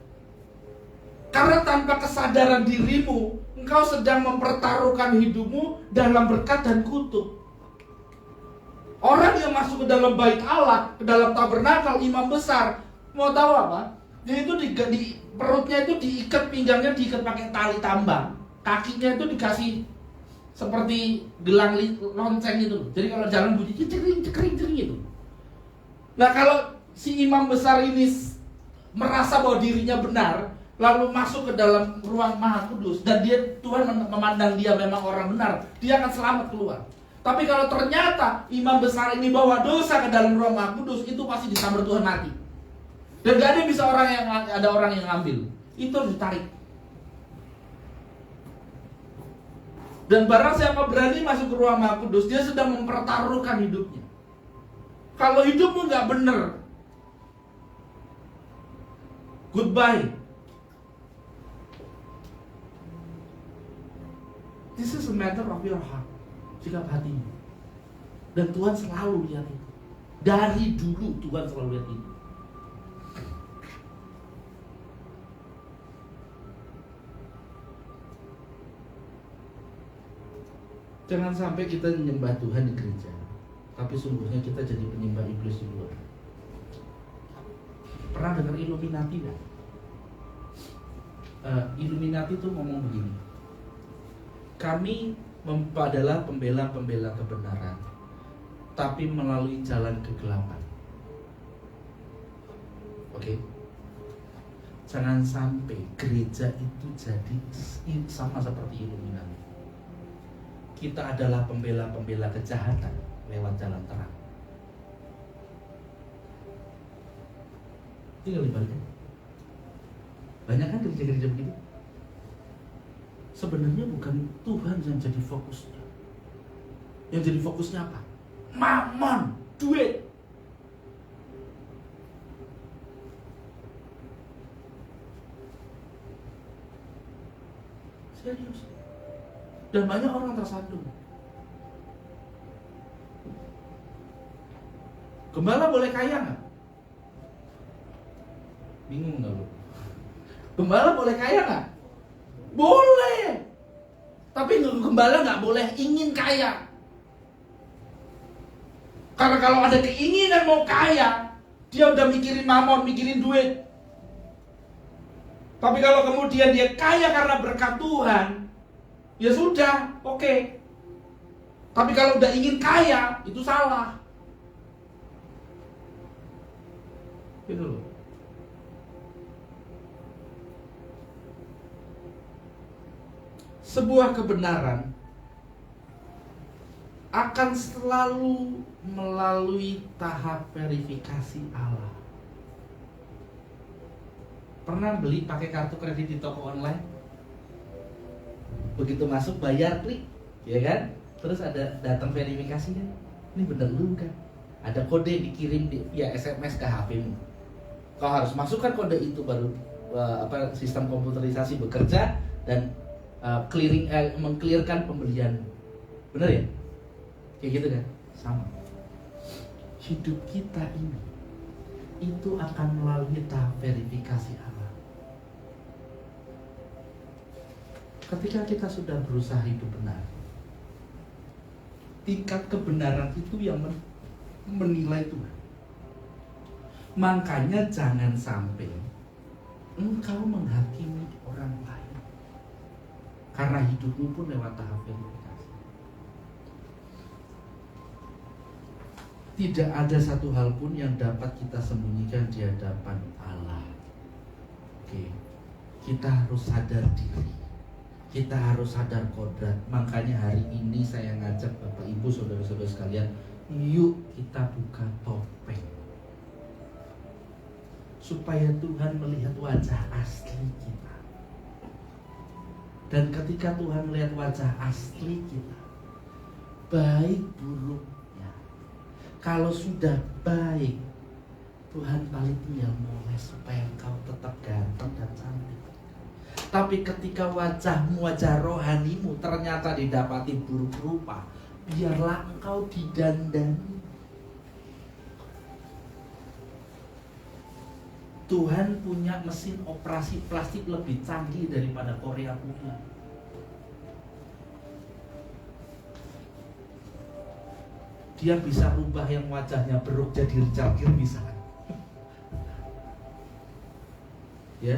Karena tanpa kesadaran dirimu, engkau sedang mempertaruhkan hidupmu dalam berkat dan kutuk. Orang yang masuk ke dalam bait Allah, ke dalam tabernakel imam besar, mau tahu apa? Dia itu di perutnya itu diikat, pinggangnya diikat pakai tali tambang, kakinya itu dikasih seperti gelang lonceng itu. Jadi kalau jalan bunyi cekring gitu. Nah kalau si imam besar ini merasa bahwa dirinya benar, lalu masuk ke dalam ruang Maha Kudus dan Tuhan memandang dia memang orang benar, dia akan selamat keluar. Tapi kalau ternyata imam besar ini bawa dosa ke dalam ruang Maha Kudus, itu pasti disambar Tuhan mati. Dan gak ada bisa ada orang yang ngambil. Itu harus ditarik. Dan barang siapa berani masuk ke ruang Maha Kudus, dia sedang mempertaruhkan hidupnya. Kalau hidupmu gak benar, goodbye. This is a matter of your heart. Sikap hatimu. Dan Tuhan selalu lihat itu. Dari dulu Tuhan selalu lihat itu. Jangan sampai kita menyembah Tuhan di gereja, tapi sungguhnya kita jadi penyembah iblis di luar. Pernah dengar Illuminati nggak? Illuminati itu ngomong begini, kami adalah pembela-pembela kebenaran, tapi melalui jalan kegelapan. Oke? Jangan sampai gereja itu jadi sama seperti Illuminati. Kita adalah pembela-pembela kejahatan lewat jalan terang. Tinggal dibalikkan. Banyak kan gereja-gereja begitu? Sebenarnya bukan Tuhan yang jadi fokusnya. Yang jadi fokusnya apa? Mamon, duit. Serius. Dan banyak orang tersandung. Gembala boleh kaya nggak? Bingung nggak lu? Gembala boleh kaya nggak? Boleh. Tapi gembala nggak boleh ingin kaya. Karena kalau ada keinginan mau kaya, dia udah mikirin mamon, mikirin duit. Tapi kalau kemudian dia kaya karena berkat Tuhan, ya sudah, oke. Tapi kalau udah ingin kaya, itu salah. Gitu loh. Sebuah kebenaran akan selalu melalui tahap verifikasi Allah. Pernah beli pakai kartu kredit di toko online? Begitu masuk bayar klik, ya kan? Terus ada datang verifikasinya. Ini bener lu kan? Ada kode dikirim via SMS ke HP-mu. Kau harus masukkan kode itu baru sistem komputerisasi bekerja dan mengclearkan pembelian. Bener ya? Kayak gitu kan? Sama. Hidup kita ini itu akan melalui tahap verifikasi Allah. Ketika kita sudah berusaha hidup benar, tingkat kebenaran itu yang menilai Tuhan. Makanya jangan sampai engkau menghakimi orang lain, karena hidupmu pun lewat tahap verifikasi. Tidak ada satu hal pun yang dapat kita sembunyikan di hadapan Allah. Oke, kita harus sadar diri. Kita harus sadar kodrat. Makanya hari ini saya ngajak Bapak Ibu, saudara-saudara sekalian, yuk kita buka topeng, supaya Tuhan melihat wajah asli kita. Dan ketika Tuhan melihat wajah asli kita, baik buruknya, kalau sudah baik, Tuhan paling tinggal moles supaya engkau tetap ganteng dan cantik. Tapi ketika wajahmu, wajah rohanimu ternyata didapati buruk rupa, biarlah engkau didandani. Tuhan punya mesin operasi plastik lebih canggih daripada Korea punya. Dia bisa rubah yang wajahnya beruk jadi Richard Gere, bisa. Ya,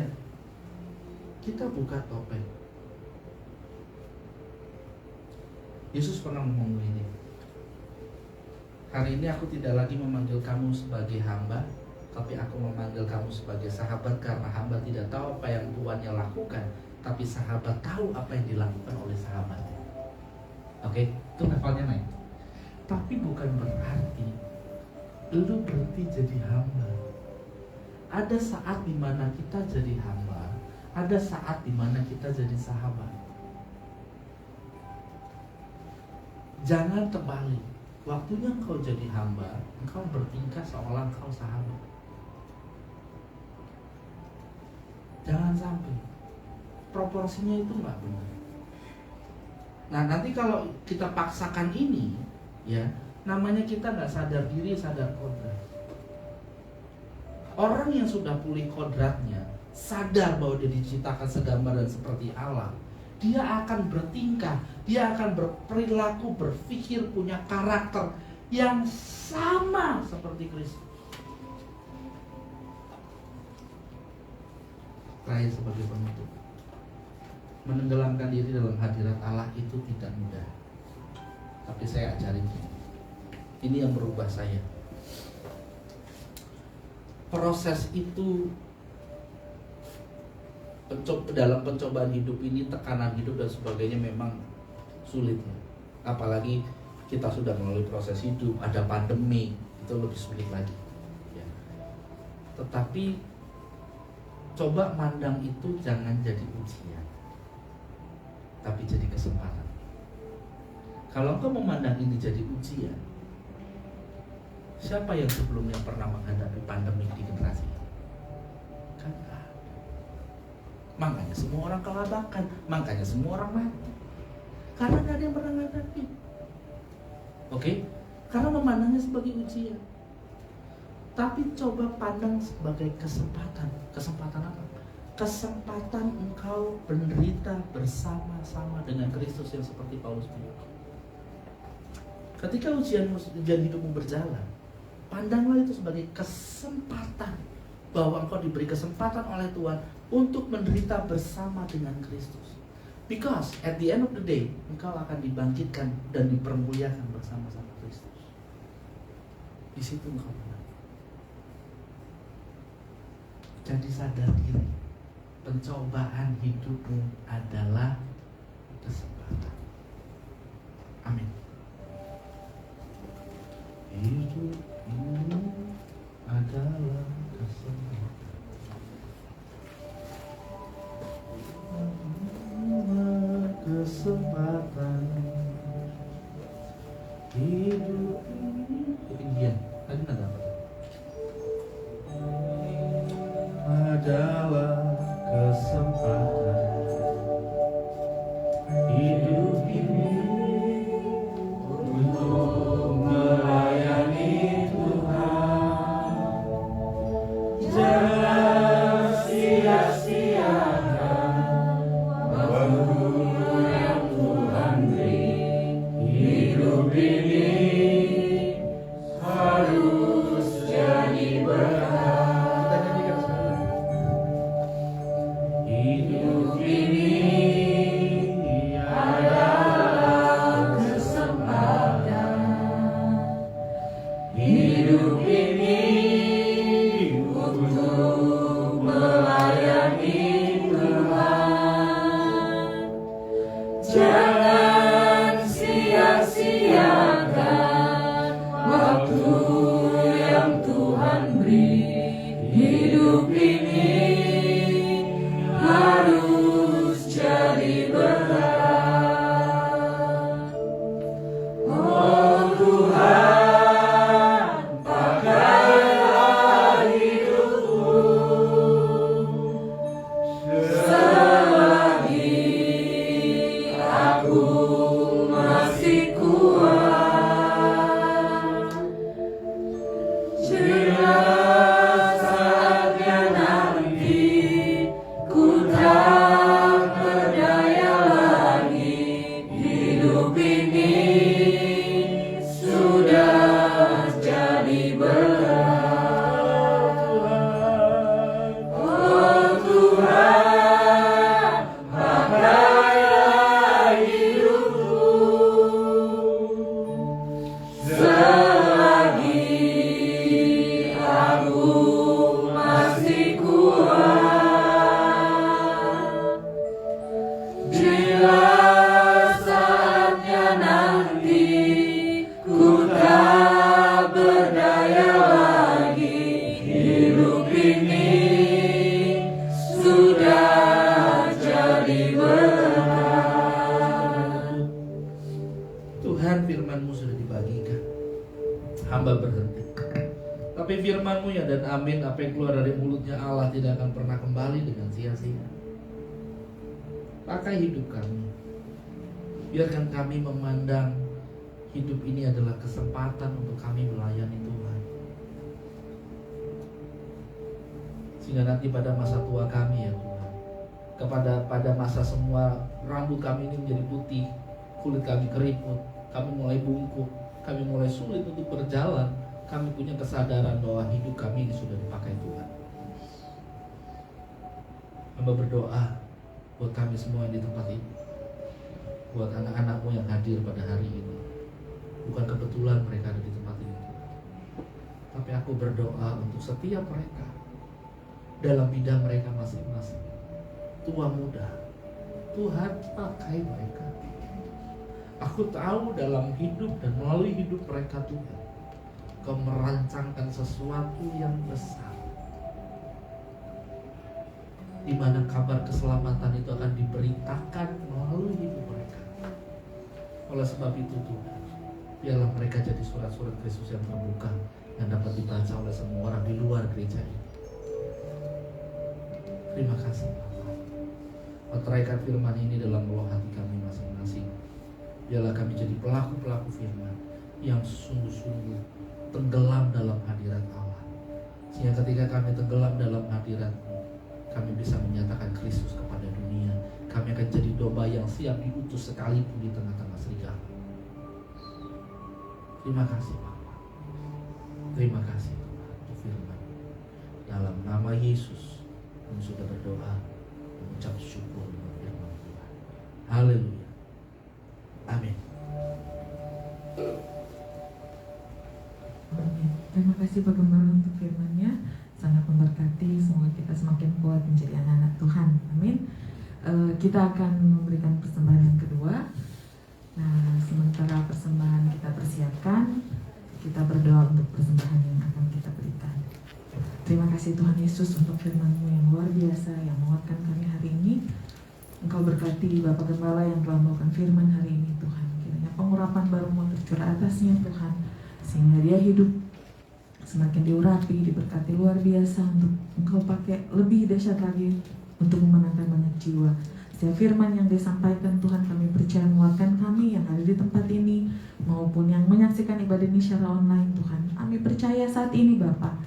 kita buka topeng. Yesus pernah ngomong ini. Hari ini aku tidak lagi memanggil kamu sebagai hamba, tapi aku memanggil kamu sebagai sahabat, karena hamba tidak tahu apa yang tuannya lakukan, tapi sahabat tahu apa yang dilakukan oleh sahabatnya. Oke, itu levelnya naik. Tapi bukan berarti lu berhenti jadi hamba. Ada saat dimana kita jadi hamba, ada saat dimana kita jadi sahabat. Jangan terbalik. Waktunya engkau jadi hamba, engkau bertingkah seolah engkau sahabat. Jangan sampai. Proporsinya itu nggak benar. Nah, nanti kalau kita paksakan ini, ya, namanya kita nggak sadar diri, sadar kodrat. Orang yang sudah pulih kodratnya, sadar bahwa dia diciptakan segambar dan seperti Allah, dia akan bertingkah, dia akan berperilaku, berpikir, punya karakter yang sama seperti Kristus. Terakhir sebagai penutup, menenggelamkan diri dalam hadirat Allah itu tidak mudah. Tapi saya ajarin, Ini yang merubah saya. Proses itu dalam pencobaan hidup ini, tekanan hidup dan sebagainya memang sulit ya. Apalagi kita sudah melalui proses hidup, ada pandemi, itu lebih sulit lagi ya. Tetapi coba mandang itu jangan jadi ujian, tapi jadi kesempatan. Kalau engkau memandang ini jadi ujian, siapa yang sebelumnya pernah menghadapi pandemi di generasi ini? Kan nggak ada. Makanya semua orang kelabakan, makanya semua orang mati, karena nggak ada yang pernah menghadapi. Oke? Karena memandangnya sebagai ujian. Tapi coba pandang sebagai kesempatan. Kesempatan apa? Kesempatan engkau menderita bersama-sama dengan Kristus yang seperti Paulus bilang. Ketika ujian hidupmu berjalan, pandanglah itu sebagai kesempatan, bahwa engkau diberi kesempatan oleh Tuhan untuk menderita bersama dengan Kristus. Because at the end of the day, engkau akan dibangkitkan dan dipermuliakan bersama-sama Kristus. Di situ engkau menang. Jadi sadar diri, pencobaan hidupmu adalah kesempatan. Amin. Hidup ini adalah kesempatan. Kesempatan hidup ini ketinggian. Tadi nada apa? Adalah kesempatan hidup ini untuk melayani Tuhan. Jangan sia-siakan waktu yang Tuhan beri. Hidup ini harus jadi berkah. Kita nyanyikan sekarang. Hidup ini adalah kesempatan. Hidup ini untuk melayani Tuhan. Jangan sia-siakan waktu yang Tuhan beri. Hidup ini harus jadi berkah. Oh Tuhan, pakailah hidupku selagi aku masih kuat. Jelas saatnya nanti ku tak berdaya lagi. Hidup ini sudah jadi berkah. Oh Tuhan, pakailah hidupku selagi aku masih kuat. Bila saatnya nanti ku tak berdaya lagi. Hidup ini sudah jadi berkah. Tuhan, firman-Mu sudah dibagikan, hamba berhenti. Tapi firman-Mu ya dan amin, apa yang keluar dari mulutnya Allah tidak akan pernah kembali dengan sia-sia. Pakai hidup kami, biarkan kami memandang hidup ini adalah kesempatan untuk kami melayani Tuhan. Sehingga nanti pada masa tua kami ya Tuhan, pada masa semua rambut kami ini menjadi putih, kulit kami keriput, kami mulai bungkuk, kami mulai sulit untuk berjalan, kami punya kesadaran bahwa hidup kami ini sudah dipakai Tuhan. Hamba berdoa buat kami semua yang di tempat ini, buat anak-anak-Mu yang hadir pada hari ini. Bukan kebetulan mereka ada di tempat Tapi aku berdoa untuk setiap mereka dalam bidang mereka masing-masing. Tua muda, Tuhan pakai mereka. Aku tahu dalam hidup dan melalui hidup mereka Tuhan, Kau merancangkan sesuatu yang besar, di mana kabar keselamatan itu akan diberitakan melalui hidup mereka. Oleh sebab itu Tuhan, biarlah mereka jadi surat-surat Kristus yang terbuka, yang dapat dibaca oleh semua orang di luar gereja ini. Terima kasih Bapak. Meteraikan firman ini dalam bawah hati kami masing-masing. Biarlah kami jadi pelaku-pelaku firman yang sungguh-sungguh tenggelam dalam hadirat Allah, sehingga ketika kami tenggelam dalam hadirat-Mu, kami bisa menyatakan Kristus kepada dunia. Kami akan jadi domba yang siap diutus sekalipun di tengah-tengah serigala. Terima kasih Bapak. Terima kasih Tuhan untuk firman. Dalam nama Yesus kami sudah berdoa, mengucap syukur untuk firman Tuhan. Haleluya. Amin. Amin. Terima kasih Pak Gembala untuk firman-Nya, sangat memberkati. Semoga kita semakin kuat menjadi anak-anak Tuhan. Amin. Kita akan memberikan persembahan yang kedua. Nah, sementara persembahan kita persiapkan, kita berdoa untuk persembahan yang akan kita berikan. Terima kasih Tuhan Yesus untuk firman-Mu yang luar biasa, yang menguatkan kami hari ini. Engkau berkati Bapak Gembala yang telah membawakan firman hari ini Tuhan. Kiranya pengurapan baru-Mu tercurah atasnya Tuhan, sehingga dia hidup semakin diurapi, diberkati luar biasa untuk Engkau pakai lebih dahsyat lagi untuk memenangkan banyak jiwa. Setiap firman yang disampaikan Tuhan, kami percaya menguatkan kami yang ada di tempat ini maupun yang menyaksikan ibadah ini secara online Tuhan. Kami percaya saat ini Bapak,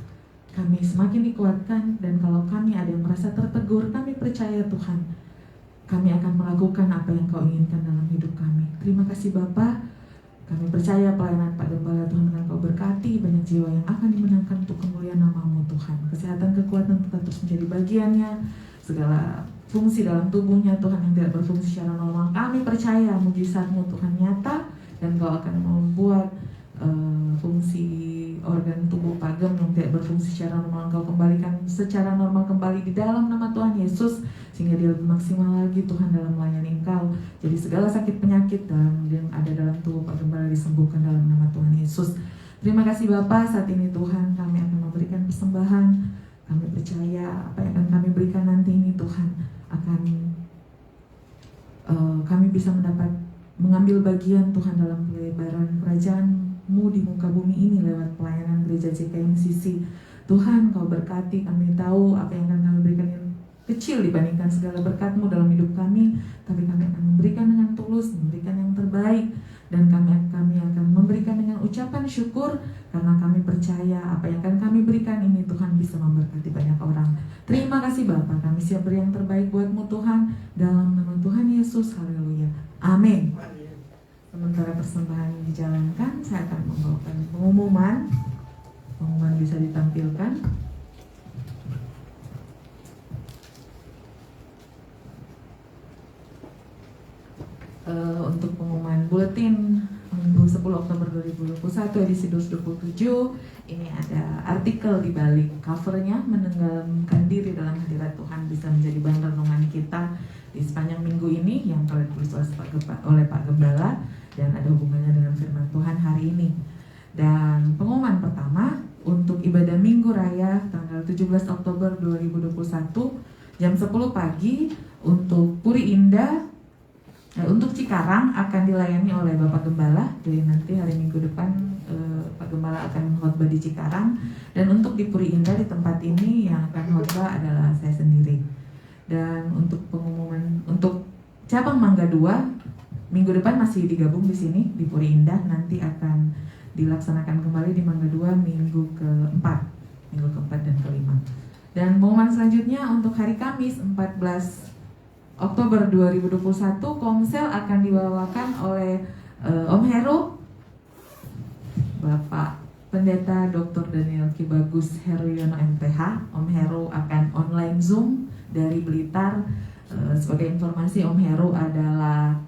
kami semakin dikuatkan, dan kalau kami ada yang merasa tertegur, kami percaya Tuhan, kami akan melakukan apa yang Kau inginkan dalam hidup kami. Terima kasih Bapak. Kami percaya pelayanan Pak Gembala Tuhan akan Kau berkati, banyak jiwa yang akan dimenangkan untuk kemuliaan nama-Mu Tuhan. Kesehatan, kekuatan tetap terus menjadi bagiannya. Segala fungsi dalam tubuhnya Tuhan yang tidak berfungsi secara normal, kami percaya mujizat-Mu Tuhan nyata, dan Kau akan membuat fungsi organ tubuh Pak Gem yang tidak berfungsi secara normal, Kau kembalikan secara normal kembali di dalam nama Tuhan Yesus, sehingga dia lebih maksimal lagi Tuhan dalam melayani Engkau. Jadi segala sakit penyakit yang ada dalam tubuh Pak Gembala disembuhkan dalam nama Tuhan Yesus. Terima kasih Bapak. Saat ini Tuhan, kami akan memberikan persembahan. Kami percaya apa yang akan kami berikan nanti ini Tuhan akan kami bisa mengambil bagian Tuhan dalam pelebaran kerajaan-Mu di muka bumi ini lewat pelayanan gereja JKMCC. Tuhan, Kau berkati. Kami tahu apa yang akan kami berikan yang kecil dibandingkan segala berkat-Mu dalam hidup kami, tapi kami akan memberikan dengan tulus, memberikan yang terbaik, dan kami akan memberikan dengan ucapan syukur, karena kami percaya apa yang akan kami berikan ini Tuhan bisa memberkati banyak orang. Terima kasih Bapa, kami siap beri yang terbaik buat-Mu Tuhan, dalam nama Tuhan Yesus. Haleluya. Amin. Sementara persembahan dijalankan, saya akan membawakan pengumuman. Pengumuman bisa ditampilkan. Untuk pengumuman buletin Minggu 10 Oktober 2021 edisi 227, ini ada artikel di balik covernya, menenggelamkan diri dalam hadirat Tuhan bisa menjadi bahan renungan kita di sepanjang minggu ini, yang telah ditulis oleh Pak Gembala dan ada hubungannya dengan firman Tuhan hari ini. Dan pengumuman pertama untuk ibadah Minggu Raya tanggal 17 Oktober 2021 jam 10 pagi untuk Puri Indah. Untuk Cikarang akan dilayani oleh Bapak Gembala. Jadi nanti hari Minggu depan Pak Gembala akan khotbah di Cikarang. Dan untuk di Puri Indah di tempat ini yang akan khotbah adalah saya sendiri. Dan untuk pengumuman untuk cabang Mangga 2 minggu depan masih digabung di sini di Puri Indah. Nanti akan dilaksanakan kembali di Mangga 2 minggu keempat dan kelima. Dan pengumuman selanjutnya untuk hari Kamis 14 Oktober 2021, Komsel akan dibawakan oleh Om Heru, Bapak Pendeta Dr. Daniel Ki Bagus Heruyono MPH. Om Heru akan online Zoom dari Blitar. Sebagai informasi, Om Heru adalah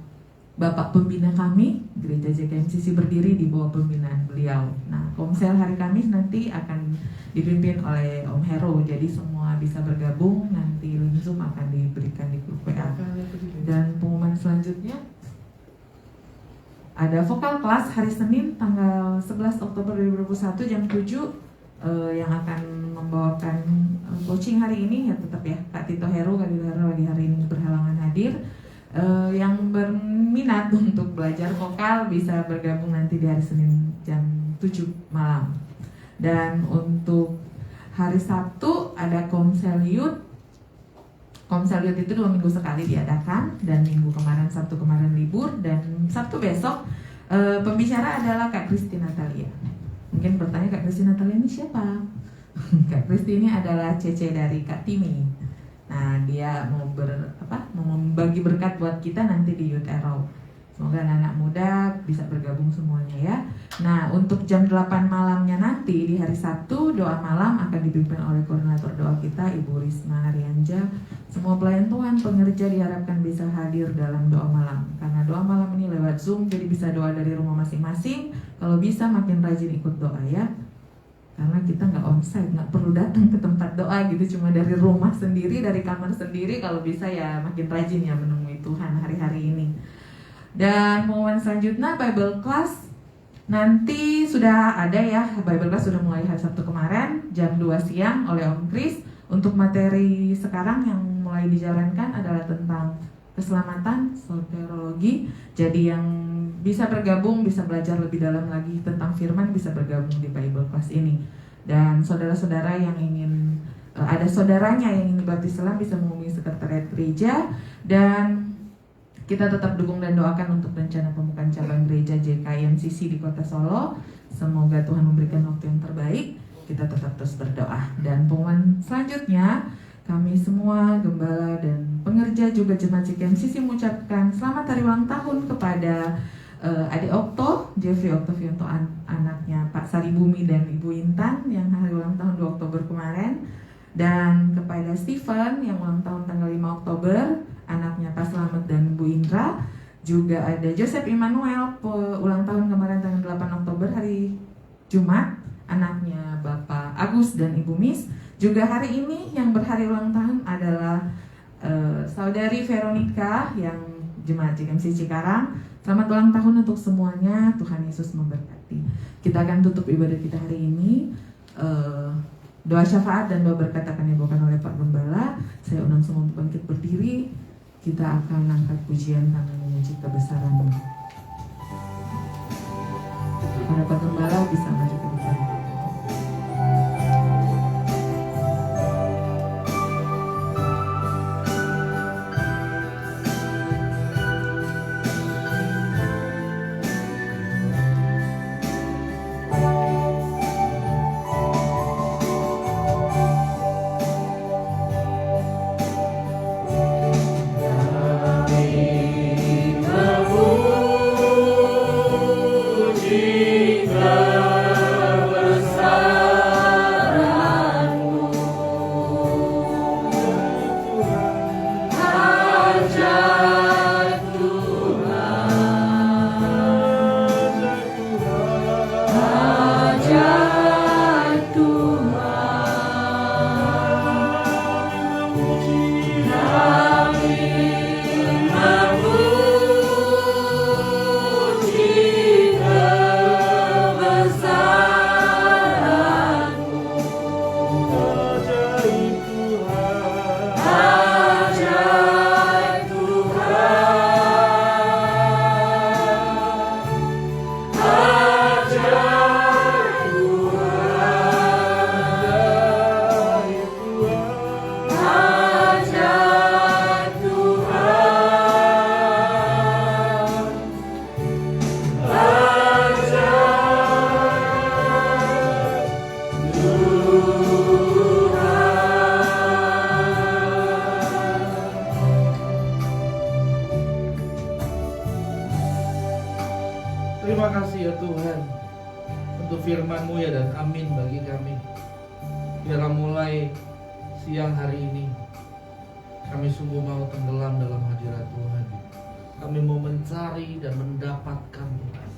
Bapak Pembina kami, Gereja JKMCC berdiri di bawah pembinaan beliau. Nah, komsel hari Kamis nanti akan dipimpin oleh Om Hero, jadi semua bisa bergabung, nanti link Zoom akan diberikan di grup WA. Dan pengumuman selanjutnya, ada vokal kelas hari Senin tanggal 11 Oktober 2021 jam 7 yang akan membawakan coaching hari ini ya tetap ya Kak Tito Hero lagi hari ini berhalangan hadir. Yang berminat untuk belajar vokal bisa bergabung nanti di hari Senin jam 7 malam. Dan untuk hari Sabtu ada Komsel Youth. Komsel Youth itu 2 minggu sekali diadakan, dan minggu kemarin, Sabtu kemarin libur, dan Sabtu besok pembicara adalah Kak Kristi Natalia. Mungkin bertanya, Kak Kristi Natalia ini siapa? Kak Kristi ini adalah Cece dari Kak Timi. Nah, dia mau membagi berkat buat kita nanti di Youth Arrow. Semoga anak-anak muda bisa bergabung semuanya ya. Nah, untuk jam 8 malamnya nanti di hari Sabtu, doa malam akan dipimpin oleh koordinator doa kita, Ibu Risma Arianja. Semua pelayan Tuhan, pengerja diharapkan bisa hadir dalam doa malam. Karena doa malam ini lewat Zoom, jadi bisa doa dari rumah masing-masing. Kalau bisa makin rajin ikut doa ya. Karena kita nggak onsite, nggak perlu datang ke tempat doa gitu, cuma dari rumah sendiri, dari kamar sendiri. Kalau bisa ya makin rajin ya menemui Tuhan hari-hari ini. Dan pengumuman selanjutnya Bible Class nanti sudah ada ya. Bible Class sudah mulai hari Sabtu kemarin jam 2 siang oleh Om Kris. Untuk materi sekarang yang mulai dijalankan adalah tentang keselamatan, soteriologi. Jadi yang bisa bergabung, bisa belajar lebih dalam lagi tentang firman, bisa bergabung di Bible Class ini. Dan saudara-saudara yang ingin, ada saudaranya yang ingin baptis selam, bisa menghubungi sekretariat gereja. Dan kita tetap dukung dan doakan untuk rencana pembukaan cabang gereja JKMCC di Kota Solo. Semoga Tuhan memberikan waktu yang terbaik. Kita tetap terus berdoa. Dan pengumuman selanjutnya, kami semua, gembala dan pengerja juga jemaat JKMCC mengucapkan selamat hari ulang tahun kepada adik Okto, Jeffrey Oktovianto, anaknya Pak Saribumi dan Ibu Intan yang hari ulang tahun 2 Oktober kemarin. Dan kepada Stephen yang ulang tahun tanggal 5 Oktober, anaknya Pak Slamet dan Bu Indra. Juga ada Joseph Immanuel, ulang tahun kemarin tanggal 8 Oktober hari Jumat, anaknya Bapak Agus dan Ibu Miss. Juga hari ini yang berhari ulang tahun adalah Saudari Veronica yang jemaat JKMC Cikarang. Selamat ulang tahun untuk semuanya, Tuhan Yesus memberkati. Kita akan tutup ibadah kita hari ini. Doa syafaat dan doa berkat akan dibawakan oleh Pak Gembala. Saya undang semua untuk bangkit berdiri. Kita akan angkat pujian kami memuji kebesaran-Mu. Para Pak Gembala bisa maju ke depan. Terima kasih ya Tuhan untuk firman-Mu ya, dan amin bagi kami. Biarlah mulai siang hari ini kami sungguh mau tenggelam dalam hadirat Tuhan. Kami mau mencari dan mendapatkan Tuhan.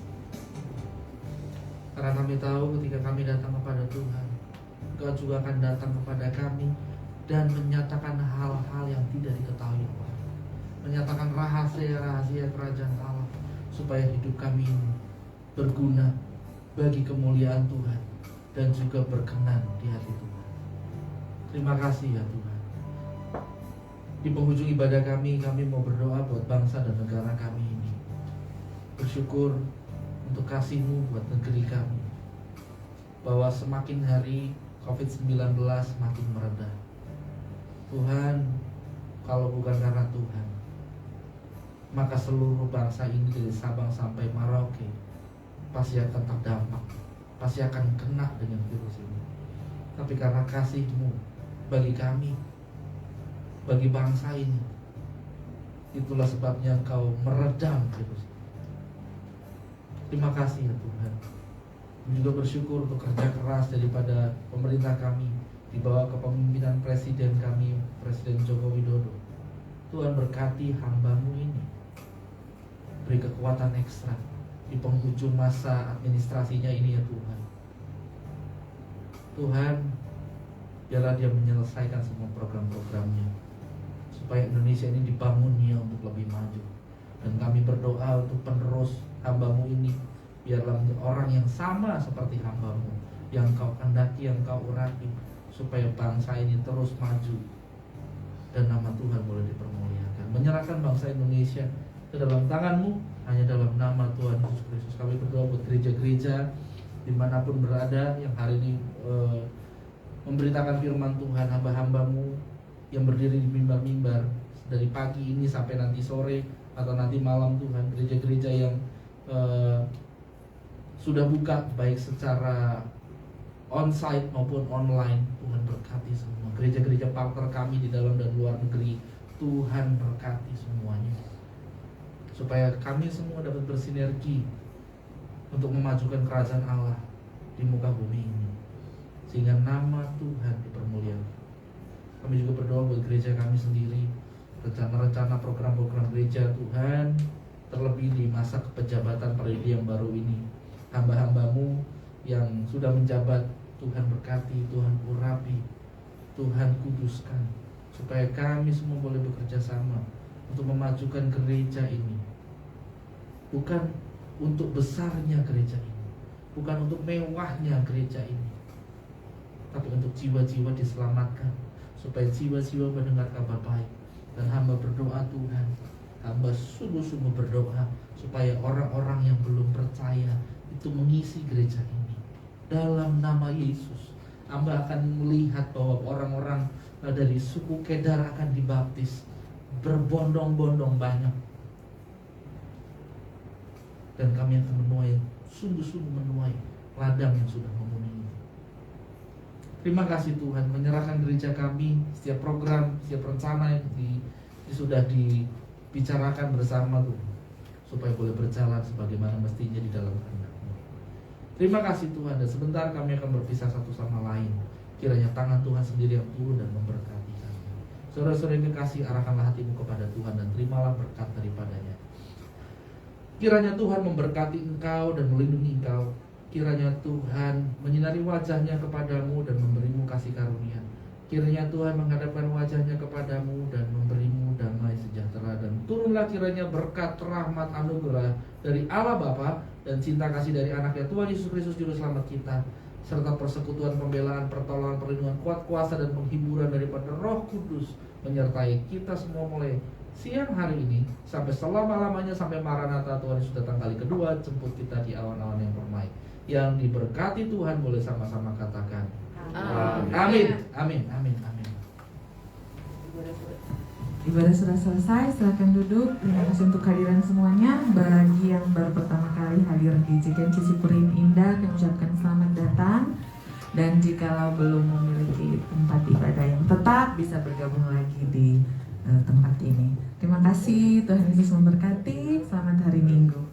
Karena kami tahu ketika kami datang kepada Tuhan, Engkau juga akan datang kepada kami dan menyatakan hal-hal yang tidak diketahui orang, menyatakan rahasia-rahasia kerajaan Allah, supaya hidup kami ini berguna bagi kemuliaan Tuhan dan juga berkenan di hati Tuhan. Terima kasih ya Tuhan. Di penghujung ibadah kami mau berdoa buat bangsa dan negara kami ini. Bersyukur untuk kasih-Mu buat negeri kami, bahwa semakin hari COVID-19 makin mereda. Tuhan, kalau bukan karena Tuhan, maka seluruh bangsa ini dari Sabang sampai Merauke pasti akan terdampak, pasti akan kena dengan virus ini. Tapi karena kasih-Mu bagi kami, bagi bangsa ini, itulah sebabnya Engkau meredam virus ini. Terima kasih ya Tuhan. Kami juga bersyukur untuk kerja keras daripada pemerintah kami di bawah kepemimpinan Presiden kami, Presiden Joko Widodo. Tuhan berkati hamba-Mu ini, beri kekuatan ekstra di penghujung masa administrasinya ini ya Tuhan. Tuhan, biarlah dia menyelesaikan semua program-programnya, supaya Indonesia ini dibangunnya untuk lebih maju. Dan kami berdoa untuk penerus hamba-Mu ini, biarlah menjadi orang yang sama seperti hamba-Mu, yang Kau kehendaki, yang Kau urapi, supaya bangsa ini terus maju dan nama Tuhan boleh dipermuliakan. Menyerahkan bangsa Indonesia ke dalam tangan-Mu, hanya dalam nama Tuhan Yesus Kristus. Kami berdoa buat gereja-gereja dimanapun berada yang hari ini memberitakan firman Tuhan, hamba-hamba-Mu yang berdiri di mimbar-mimbar dari pagi ini sampai nanti sore atau nanti malam. Tuhan, gereja-gereja yang sudah buka baik secara onsite maupun online, Tuhan berkati semua. Gereja-gereja partner kami di dalam dan luar negeri, Tuhan berkati semuanya, supaya kami semua dapat bersinergi untuk memajukan kerajaan Allah di muka bumi ini, sehingga nama Tuhan dipermuliakan. Kami juga berdoa buat gereja kami sendiri, rencana-rencana program-program gereja Tuhan, terlebih di masa kepejabatan periode yang baru ini. Hamba-hamba-Mu yang sudah menjabat, Tuhan berkati, Tuhan urapi, Tuhan kuduskan, supaya kami semua boleh bekerja sama untuk memajukan gereja ini. Bukan untuk besarnya gereja ini, bukan untuk mewahnya gereja ini, tapi untuk jiwa-jiwa diselamatkan, supaya jiwa-jiwa mendengar kabar baik. Dan hamba berdoa Tuhan, hamba sungguh-sungguh berdoa supaya orang-orang yang belum percaya itu mengisi gereja ini. Dalam nama Yesus, hamba akan melihat bahwa orang-orang dari suku Kedar akan dibaptis berbondong-bondong banyak. Dan kami akan menuai, sungguh-sungguh menuai ladang yang sudah memenuhi. Terima kasih Tuhan, menyerahkan gereja kami, setiap program, setiap rencana yang sudah dibicarakan bersama Tuhan, supaya boleh berjalan sebagaimana mestinya di dalam kehendak-Mu. Terima kasih Tuhan, dan sebentar kami akan berpisah satu sama lain. Kiranya tangan Tuhan sendiri yang turun dan memberkati kami. Saudara-saudara yang kekasih, arahkanlah hatimu kepada Tuhan dan terimalah berkat daripadanya. Kiranya Tuhan memberkati engkau dan melindungi engkau. Kiranya Tuhan menyinari wajahnya kepadamu dan memberimu kasih karunia. Kiranya Tuhan menghadapkan wajahnya kepadamu dan memberimu damai sejahtera. Dan turunlah kiranya berkat, rahmat, anugerah dari Allah Bapa dan cinta kasih dari anaknya Tuhan Yesus Kristus Juru Selamat kita, serta persekutuan, pembelaan, pertolongan, perlindungan, kuat kuasa dan penghiburan daripada Roh Kudus menyertai kita semua mulai siang hari ini sampai selama-lamanya, sampai Maranatha Tuhan Yesus datang kali kedua jemput kita di awan-awan yang permai. Yang diberkati Tuhan boleh sama-sama katakan amin. Amin. Amin. Amin. Ibadah sudah selesai, silakan duduk. Terima kasih untuk kehadiran semuanya. Bagi yang baru pertama kali hadir di JKM Cicipurin Indah, kami ucapkan selamat datang. Dan jikalau belum memiliki tempat ibadah yang tetap, bisa bergabung lagi di tempat ini. Terima kasih, Tuhan Yesus memberkati. Selamat hari Minggu.